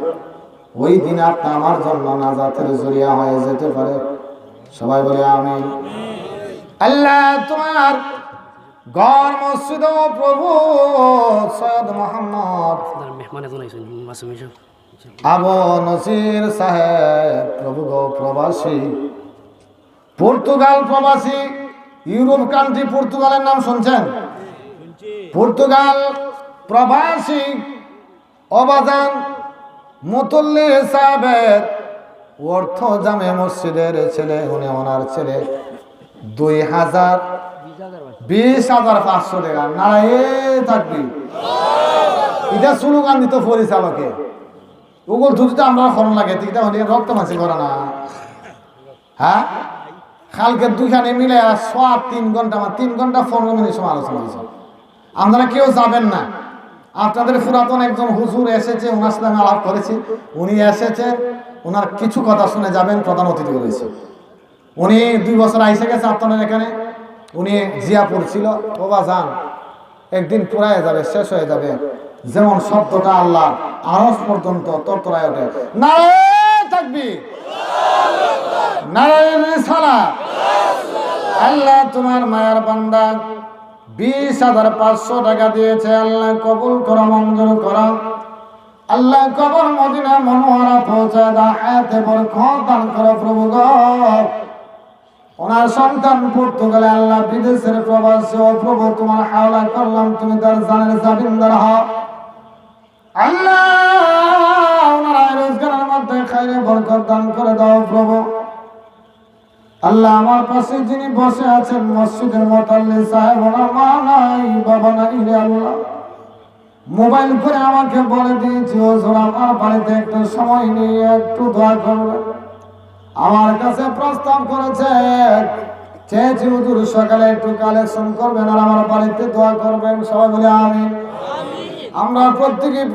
ওই দিন আপনি আমার জন্য নাজাতের জরিয়া হয়ে যেতে পারে। সবাই বলে আমিন। আল্লাহ তোমার ঘর মসজিদ প্রভু সৈয়দ মোহাম্মদ আবু নসির সাহেব প্রভু গো প্রবাসী, পর্তুগাল প্রবাসী, ইউরোপ কান্ট্রি পর্তুগালের নাম শুনছেন? পর্তুগাল প্রবাসী অবাদান মুতল্লি সাহেবের অর্থ জামে মসজিদের ছেলে। উনি ওনার ছেলে 20,500 টাকা নারায়ে থাকবি। এটা স্লোগান দিত পরিচালকে। ওগুলো দুটো আমরা খরণ লাগে, এটা হলে রক্ত মাছি করে না। হ্যাঁ, কালকে দুইখানে মিলে 3 ঘন্টা, আমার 3 ঘন্টা 15 মিনিট সময় আলোচনা হয়েছে। আপনারা কেউ যাবেন না, আপনাদের পুরাতন একজন হুজুর এসেছে, ওনার সাথে আমি আলাপ করেছি। উনি এসেছে, ওনার কিছু কথা শুনে যাবেন। প্রধান অতিথি রয়েছে, উনি 2 বছর আইসে গেছে আপনাদের এখানে। উনি জিয়াপুর ছিল। বাবা যান, একদিন পুরায় যাবে, শেষ হয়ে যাবে। যেমন শব্দটা আল্লাহ আরশ পর্যন্ত তরতরায় ওঠে, নারায়ে তাকবীর, নারায়ে রিসালাত। আল্লাহ তোমার মায়ার বান্দা 20,500 টাকা দিয়েছে। আল্লাহ কবুল করো, মঞ্জুর করো। আল্লাহ কবর মদিনা মনোহরা পৌঁছায় দাও, হায়াতে বরকত দান করো প্রভু গো। ওনার সন্তান পর্তুগালে, আল্লাহ বিদেশের প্রবাসী, ও প্রভু তোমার হাওলা করলাম, তুমি তার জানের জামিনদার হও। আল্লাহ ওনার আয় রোজগারের মধ্যে খাইরে বরকত দান করে দাও প্রভু। আল্লাহ আমার পাশে যিনি বসে আছেন মসজিদের মুতাল্লি সাহেব, ওনার মা নাই, বাবা নাই রে আল্লাহ। মোবাইল করে আমাকে বলে দিয়েছি, হুজুর আমার বাড়িতে একটু সময় নিয়ে একটু দোয়া করবেন। আমার কাছে প্রস্তাব করেছে, চেয়েছি হুজুর সকালে একটু কালেকশন করবেন আর আমার বাড়িতে দোয়া করবেন। সবাই বলে আমিন। আমরা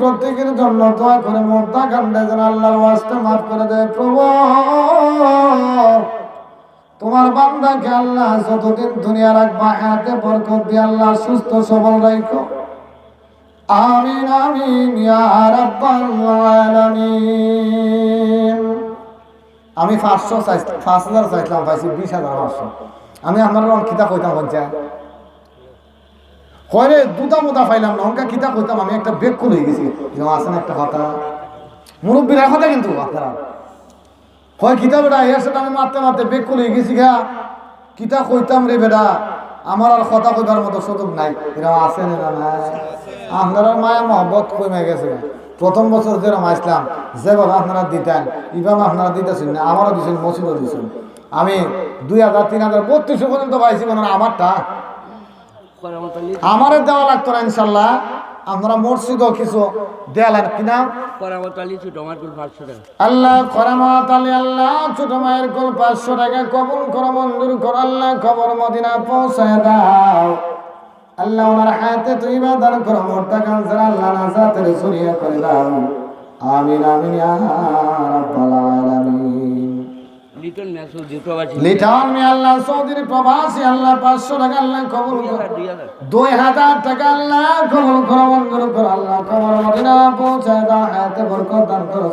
প্রত্যেকের জন্য দোয়া করে মোদ্দা কাণ্ডে যেন আল্লাহর ওয়াস্তে মাফ করে দেয় প্রভু। তোমার বান্দাকে আল্লাহ যতদিন দুনিয়া রাখবা, হাতে বরকত দিয়ে আল্লাহ সুস্থ সবল রাখো। আমিন আমিন ইয়া রাব্বাল আলামিন। আমি 500 চাইছিলাম, 5,000 চাইছিলাম, পাইছি 20,500। আমি আমার কিতাব কইতাম পঞ্চায়েত কয়রে দুটা মোদা পাইলাম না, অঙ্কা কিতাব কইতাম। আমি একটা বেগ খুলে গেছি, আছে না একটা কথা, মুরব্বীর কথা কিন্তু আপনারা হয় কিতাবটা এর সাথে আমি মারতে মারতে বেগ খুলে গেছি গা। কিতাব কইতাম রে বেটা, আমার আর কথা কইবার মতো সুযোগ নাই। এরকম আছে না নাই? আপনারা মায়া মহব্বত কমে গেছে। প্রথম বছর যেরকম আসলাম, যেভাবে আপনারা দিতেন এইভাবে আপনারা দিতেছেন না। আমারও দিচ্ছেন, মসজিদও দিচ্ছেন। আমি 2,000, 3,000, 3200 পর্যন্ত পাইছি। মানে আমারটা আমারও দেওয়া লাগতো না ইনশাল্লাহ। আপনারা মসজিদও কিছু দেয়ালেন কিনা। আল্লাহ করামত আলী, আল্লাহ ছোট মায়ের কুল 500 টাকা কবুল করো, মঞ্জুর করো। আল্লাহ কবর মদিনা পৌঁছায় দাও। আল্লাহ ওনার হায়াতে তুই দান করো, মোটা কালচার আল্লাহ নাজাতের সরিয়া করে দাও। আমিন আমিন ইয়া রাব্বাল আলামিন। লিটন মে আল্লাহ সৌদির প্রবাসী, আল্লাহ 500 টাকা আল্লাহ কবুল করো। 2,000 টাকা আল্লাহ কবুল করো, মঞ্জুর করো। আল্লাহ কবর মদিনা পৌঁছায় দাও, হায়াতে বরকত দান করো।